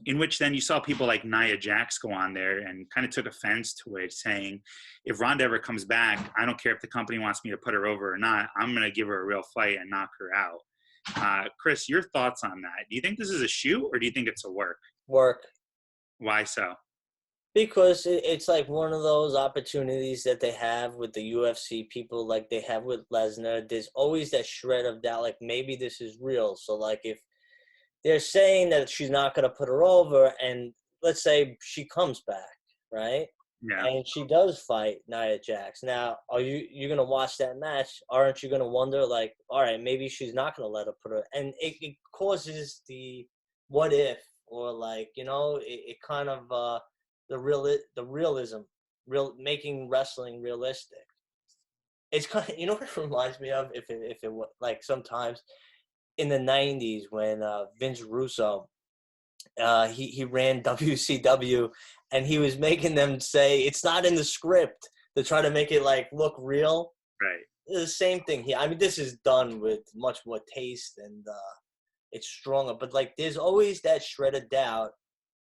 In which then you saw people like Nia Jax go on there and kind of took offense to it, saying, if Ronda ever comes back, I don't care if the company wants me to put her over or not, I'm going to give her a real fight and knock her out. Chris, your thoughts on that? Do you think this is a shoot or do you think it's a work? Work. Why so? Because it's like one of those opportunities that they have with the UFC people, like they have with Lesnar. There's always that shred of doubt, like maybe this is real. So like if they're saying that she's not going to put her over, and let's say she comes back, right? Yeah. And she does fight Nia Jax. Now, are you going to watch that match? Aren't you going to wonder, like, all right, maybe she's not going to let her put her, and it causes the what if, or like, it kind of the realism, making wrestling realistic. It's kind of, what it reminds me of, if it was like sometimes in the 90s when Vince Russo he ran WCW, and he was making them say it's not in the script to try to make it like look real. Right. The same thing here. I mean, this is done with much more taste, and it's stronger. But like, there's always that shred of doubt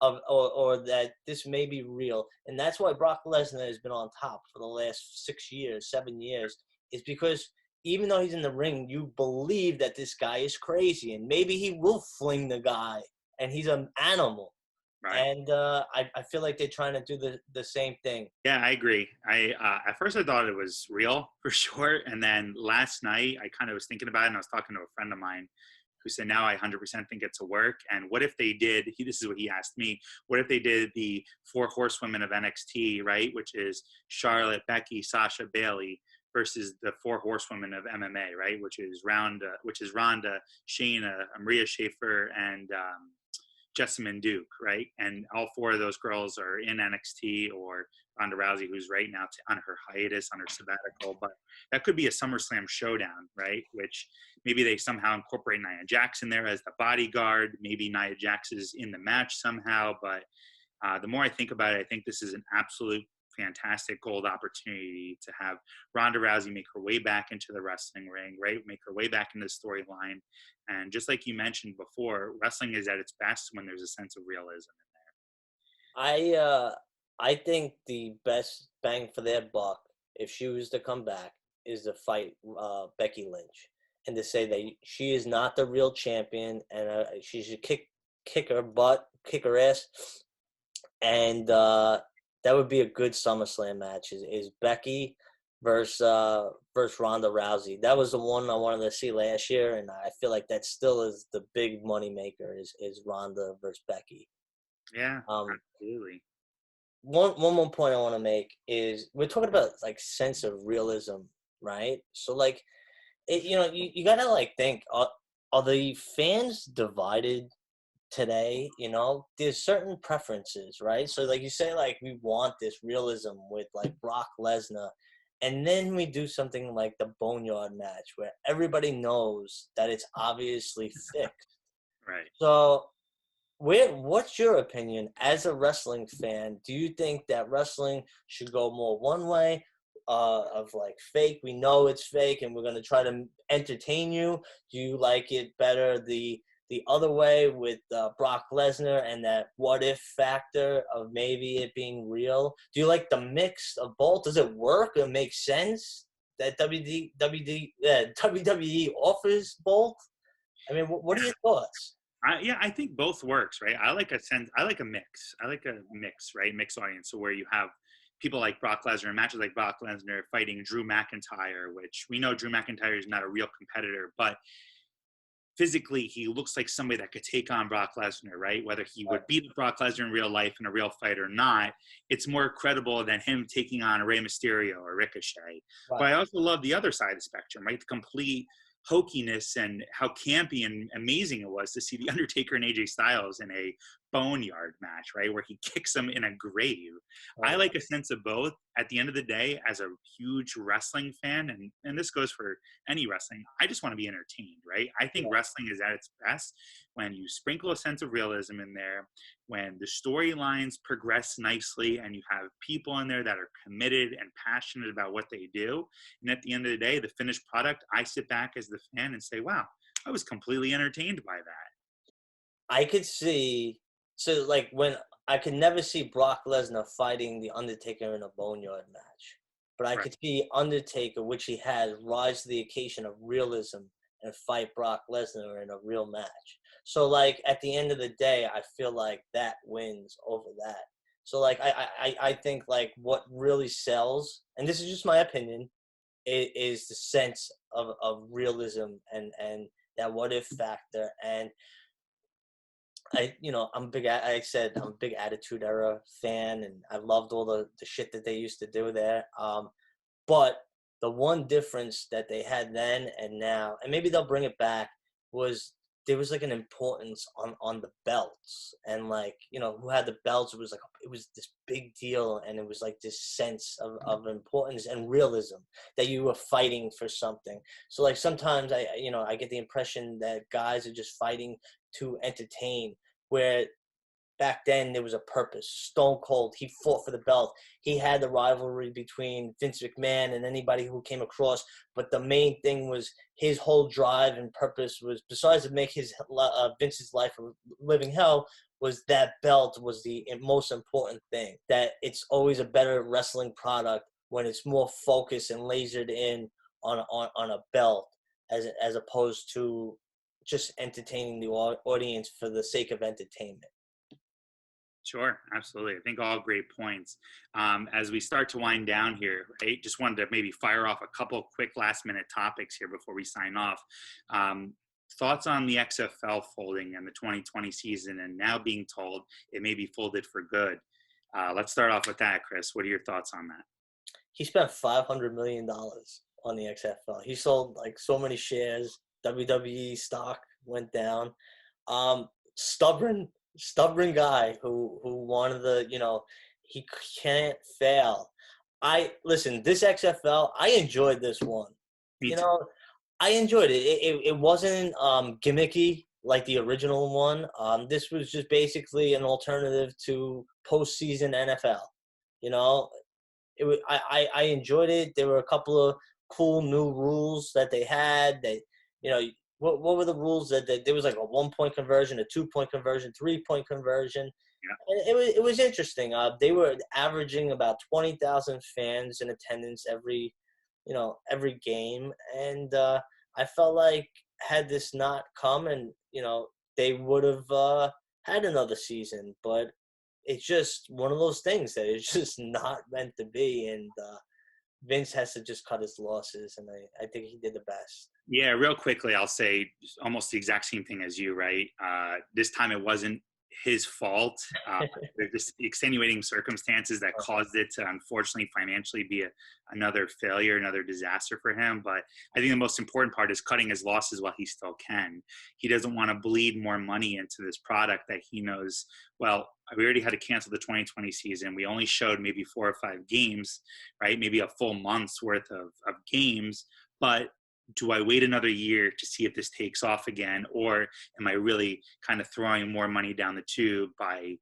or that this may be real, and that's why Brock Lesnar has been on top for the last 6 years, 7 years, is because even though he's in the ring, you believe that this guy is crazy, and maybe he will fling the guy, and he's an animal. Right. And I feel like they're trying to do the same thing. Yeah, I agree. At first I thought it was real for sure, and then last night I kind of was thinking about it, and I was talking to a friend of mine who said now I 100% think it's a work. And what if they did? This is what he asked me. What if they did the 4 horsewomen of NXT, right? Which is Charlotte, Becky, Sasha, Bailey, versus the 4 horsewomen of MMA, right? Which is Ronda, Shayna, Maria Schaefer, and Jessamine Duke, right? And all four of those girls are in NXT, or Ronda Rousey, who's right now on her hiatus, on her sabbatical. But that could be a SummerSlam showdown, right? Which maybe they somehow incorporate Nia Jax in there as the bodyguard. Maybe Nia Jax is in the match somehow. But the more I think about it, I think this is an absolute fantastic gold opportunity to have Ronda Rousey make her way back into the wrestling ring, right? Make her way back into the storyline. And just like you mentioned before, wrestling is at its best when there's a sense of realism I uh I think the best bang for their buck, if she was to come back, is to fight Becky Lynch, and to say that she is not the real champion, and she should kick her butt, kick her ass, and that would be a good SummerSlam match. Is Becky versus Ronda Rousey? That was the one I wanted to see last year, and I feel like that still is the big money maker. Is Ronda versus Becky? there. Yeah, Um, absolutely. one more point I want to make is we're talking about like sense of realism, right? So like, you gotta like think: are the fans divided today? There's certain preferences, right? So like you say, like we want this realism with like Brock Lesnar, and then we do something like the Boneyard match where everybody knows that it's obviously fixed. Right. So what's your opinion as a wrestling fan? Do you think that wrestling should go more one way, of like fake? We know it's fake, and we're gonna try to entertain you. Do you like it better the other way with Brock Lesnar and that what if factor of maybe it being real? Do you like the mix of both? Does it work? It makes sense that WWE offers both. I mean, what are your thoughts? Yeah, I think both works, right? I like a mix. I like a mix, right? Mixed audience. So where you have people like Brock Lesnar and matches like Brock Lesnar fighting Drew McIntyre, which we know Drew McIntyre is not a real competitor, but physically he looks like somebody that could take on Brock Lesnar, right? Whether he would beat Brock Lesnar in real life in a real fight or not, it's more credible than him taking on Rey Mysterio or Ricochet. Right. But I also love the other side of the spectrum, right? The complete hokiness and how campy and amazing it was to see The Undertaker and AJ Styles in a boneyard match, right? Where he kicks him in a grave. I like a sense of both. At the end of the day, as a huge wrestling fan, and this goes for any wrestling, I just want to be entertained, right? I think wrestling is at its best when you sprinkle a sense of realism in there, when the storylines progress nicely and you have people in there that are committed and passionate about what they do. And at the end of the day, the finished product, I sit back as the fan and say, wow, I was completely entertained by that. I could see, so like when I could never see Brock Lesnar fighting The Undertaker in a boneyard match, but I Right. could see Undertaker, which he has, rise to the occasion of realism and fight Brock Lesnar in a real match. So like at the end of the day, I feel like that wins over that. So like I think like what really sells, and this is just my opinion, is the sense of realism and that what if factor. And I'm big. I said I'm a big Attitude Era fan, and I loved all the shit that they used to do there. But the one difference that they had then and now, and maybe they'll bring it back, was there was like an importance on the belts, and like who had the belts. It was this big deal, and it was like this sense of importance and realism that you were fighting for something. So like sometimes I get the impression that guys are just fighting to entertain, where back then there was a purpose. Stone Cold, he fought for the belt. He had the rivalry between Vince McMahon and anybody who came across, but the main thing was his whole drive and purpose was, besides to make his Vince's life a living hell, was that belt was the most important thing. That it's always a better wrestling product when it's more focused and lasered in on a belt as opposed to just entertaining the audience for the sake of entertainment. Sure, absolutely. I think all great points. As we start to wind down here, right, just wanted to maybe fire off a couple quick last minute topics here before we sign off. Thoughts on the XFL folding and the 2020 season and now being told it may be folded for good. Let's start off with that, Chris. What are your thoughts on that? He spent $500 million on the XFL. He sold like so many shares. WWE stock went down. Stubborn stubborn guy who wanted he can't fail. Listen, this XFL, I enjoyed this one. Me You too. know, I enjoyed it. It wasn't gimmicky like the original one. This was just basically an alternative to postseason NFL. You know, I enjoyed it. There were a couple of cool new rules that they had. You know, what were the rules that there was like a 1 point conversion, a 2 point conversion, 3 point conversion. Yeah. And it was interesting. They were averaging about 20,000 fans in attendance every game, and I felt like had this not come, and they would have had another season, but it's just one of those things that it's just not meant to be, and Vince has to just cut his losses, and I think he did the best. Yeah, real quickly, I'll say almost the exact same thing as you, right? This time it wasn't his fault. There's just extenuating circumstances that caused it to, unfortunately, financially be another failure, another disaster for him. But I think the most important part is cutting his losses while he still can. He doesn't want to bleed more money into this product that he knows, well, we already had to cancel the 2020 season. We only showed maybe 4 or 5 games, right? Maybe a full month's worth of games. But do I wait another year to see if this takes off again, or am I really kind of throwing more money down the tube by,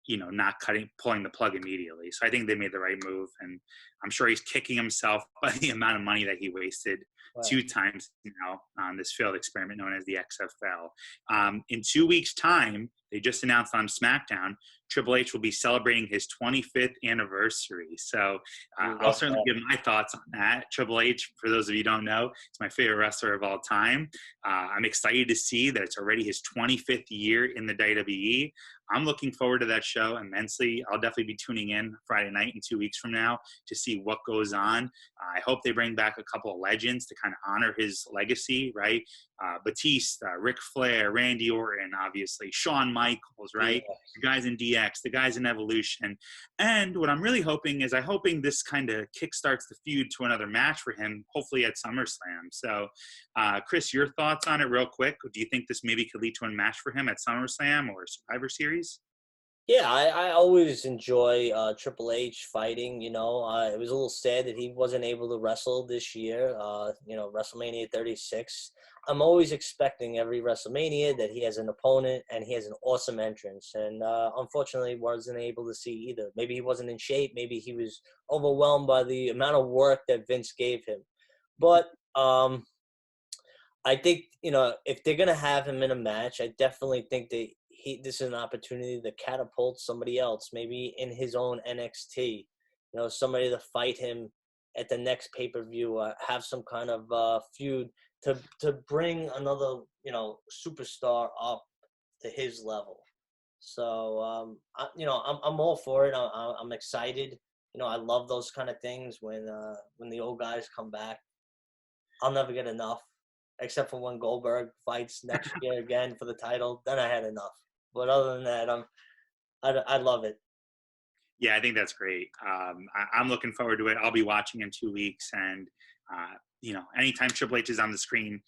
not pulling the plug immediately? So I think they made the right move, and I'm sure he's kicking himself by the amount of money that he wasted Right. 2 times now on this failed experiment known as the XFL. In 2 weeks' time, they just announced on SmackDown, Triple H will be celebrating his 25th anniversary. So I'll certainly give my thoughts on that. Triple H, for those of you who don't know, is my favorite wrestler of all time. I'm excited to see that it's already his 25th year in the WWE. I'm looking forward to that show immensely. I'll definitely be tuning in Friday night in 2 weeks from now to see what goes on. I hope they bring back a couple of legends to kind of honor his legacy, right? Batista, Ric Flair, Randy Orton, obviously, Shawn Michaels, right? Yeah. The guys in DX, the guys in Evolution. And what I'm really hoping is this kind of kickstarts the feud to another match for him, hopefully at SummerSlam. So, Chris, your thoughts on it real quick? Do you think this maybe could lead to a match for him at SummerSlam or Survivor Series? Yeah, I always enjoy Triple H fighting. It was a little sad that he wasn't able to wrestle this year. WrestleMania 36. I'm always expecting every WrestleMania that he has an opponent and he has an awesome entrance. And unfortunately, wasn't able to see either. Maybe he wasn't in shape. Maybe he was overwhelmed by the amount of work that Vince gave him. But I think, if they're going to have him in a match, I definitely think that this is an opportunity to catapult somebody else, maybe in his own NXT, somebody to fight him at the next pay-per-view, have some kind of feud to bring another, superstar up to his level. So, I'm all for it. I'm excited. I love those kind of things when the old guys come back. I'll never get enough, except for when Goldberg fights next year again for the title. Then I had enough. But other than that, I love it. Yeah, I think that's great. I'm looking forward to it. I'll be watching in 2 weeks, and anytime Triple H is on the screen,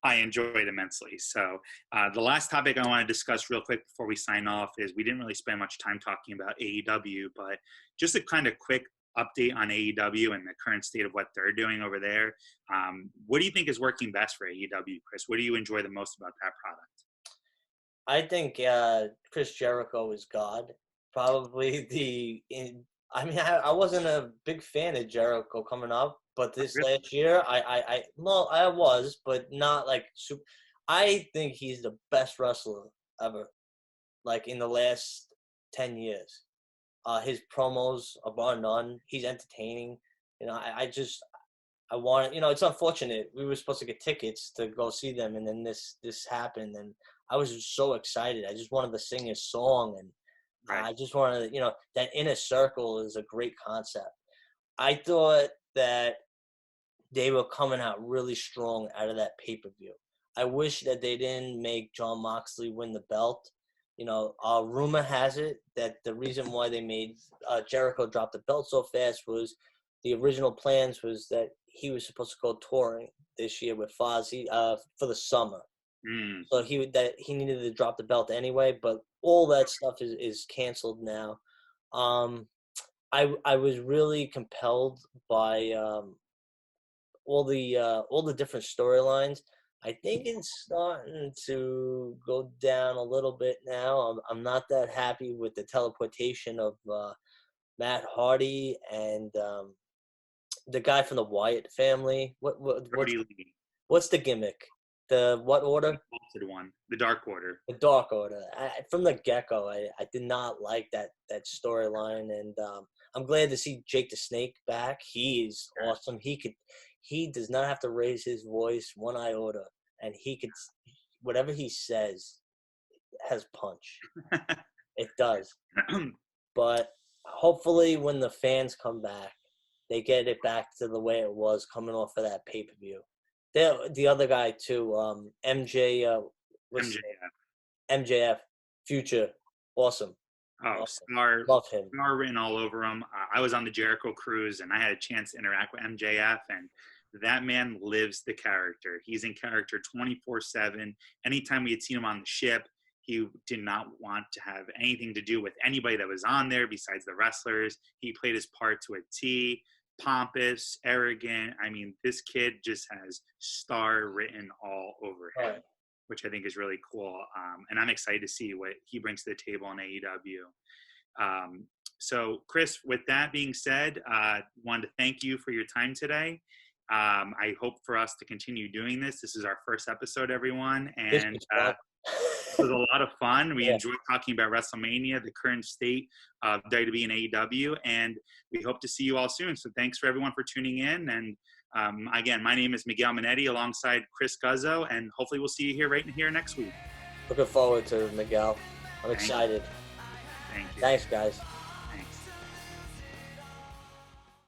I enjoy it immensely. So the last topic I want to discuss real quick before we sign off is we didn't really spend much time talking about AEW, but just a kind of quick update on AEW and the current state of what they're doing over there. What do you think is working best for AEW, Chris? What do you enjoy the most about that product? I think Chris Jericho is God. Probably I wasn't a big fan of Jericho coming up, but this last year, I was, but not like super. I think he's the best wrestler ever, like in the last 10 years. His promos are bar none. He's entertaining. I want to, it's unfortunate. We were supposed to get tickets to go see them, and then this happened, and I was just so excited. I just wanted to sing his song, and I just wanted to, that inner circle is a great concept. I thought that they were coming out really strong out of that pay-per-view. I wish that they didn't make Jon Moxley win the belt. Rumor has it that the reason why they made Jericho drop the belt so fast was the original plans was that he was supposed to go touring this year with Fozzy for the summer. Mm. So he needed to drop the belt anyway. But all that stuff is canceled now. I was really compelled by all the different storylines. I think it's starting to go down a little bit now. I'm not that happy with the teleportation of Matt Hardy and the guy from the Wyatt family. Brody Lee, What's the gimmick? The what the order? vaulted one, the Dark Order. The Dark Order. From the get-go, I did not like that storyline, and I'm glad to see Jake the Snake back. He is awesome. He does not have to raise his voice one iota, and he could, whatever he says has punch. It does. But hopefully, when the fans come back, they get it back to the way it was coming off of that pay-per-view. The other guy too, MJ. What's his name? MJF. MJF, Future, awesome. Oh, Awesome. star, Love him. star written all over him. I was on the Jericho cruise, and I had a chance to interact with MJF, and that man lives the character. He's in character 24/7. Anytime we had seen him on the ship, he did not want to have anything to do with anybody that was on there besides the wrestlers. He played his part to a T. Pompous, arrogant. I mean, this kid just has star written all over him. Right. Which I think is really cool. And I'm excited to see what he brings to the table in AEW. So, Chris, with that being said, wanted to thank you for your time today. I hope for us to continue doing this. This is our first episode, everyone. And it was a lot of fun. We enjoyed talking about WrestleMania, the current state of WWE and AEW, and we hope to see you all soon. So thanks for everyone for tuning in. And again, my name is Miguel Minetti alongside Chris Guzzo, and hopefully we'll see you here right here next week. Looking forward to it, Miguel. I'm excited. Thank you. Thanks, guys.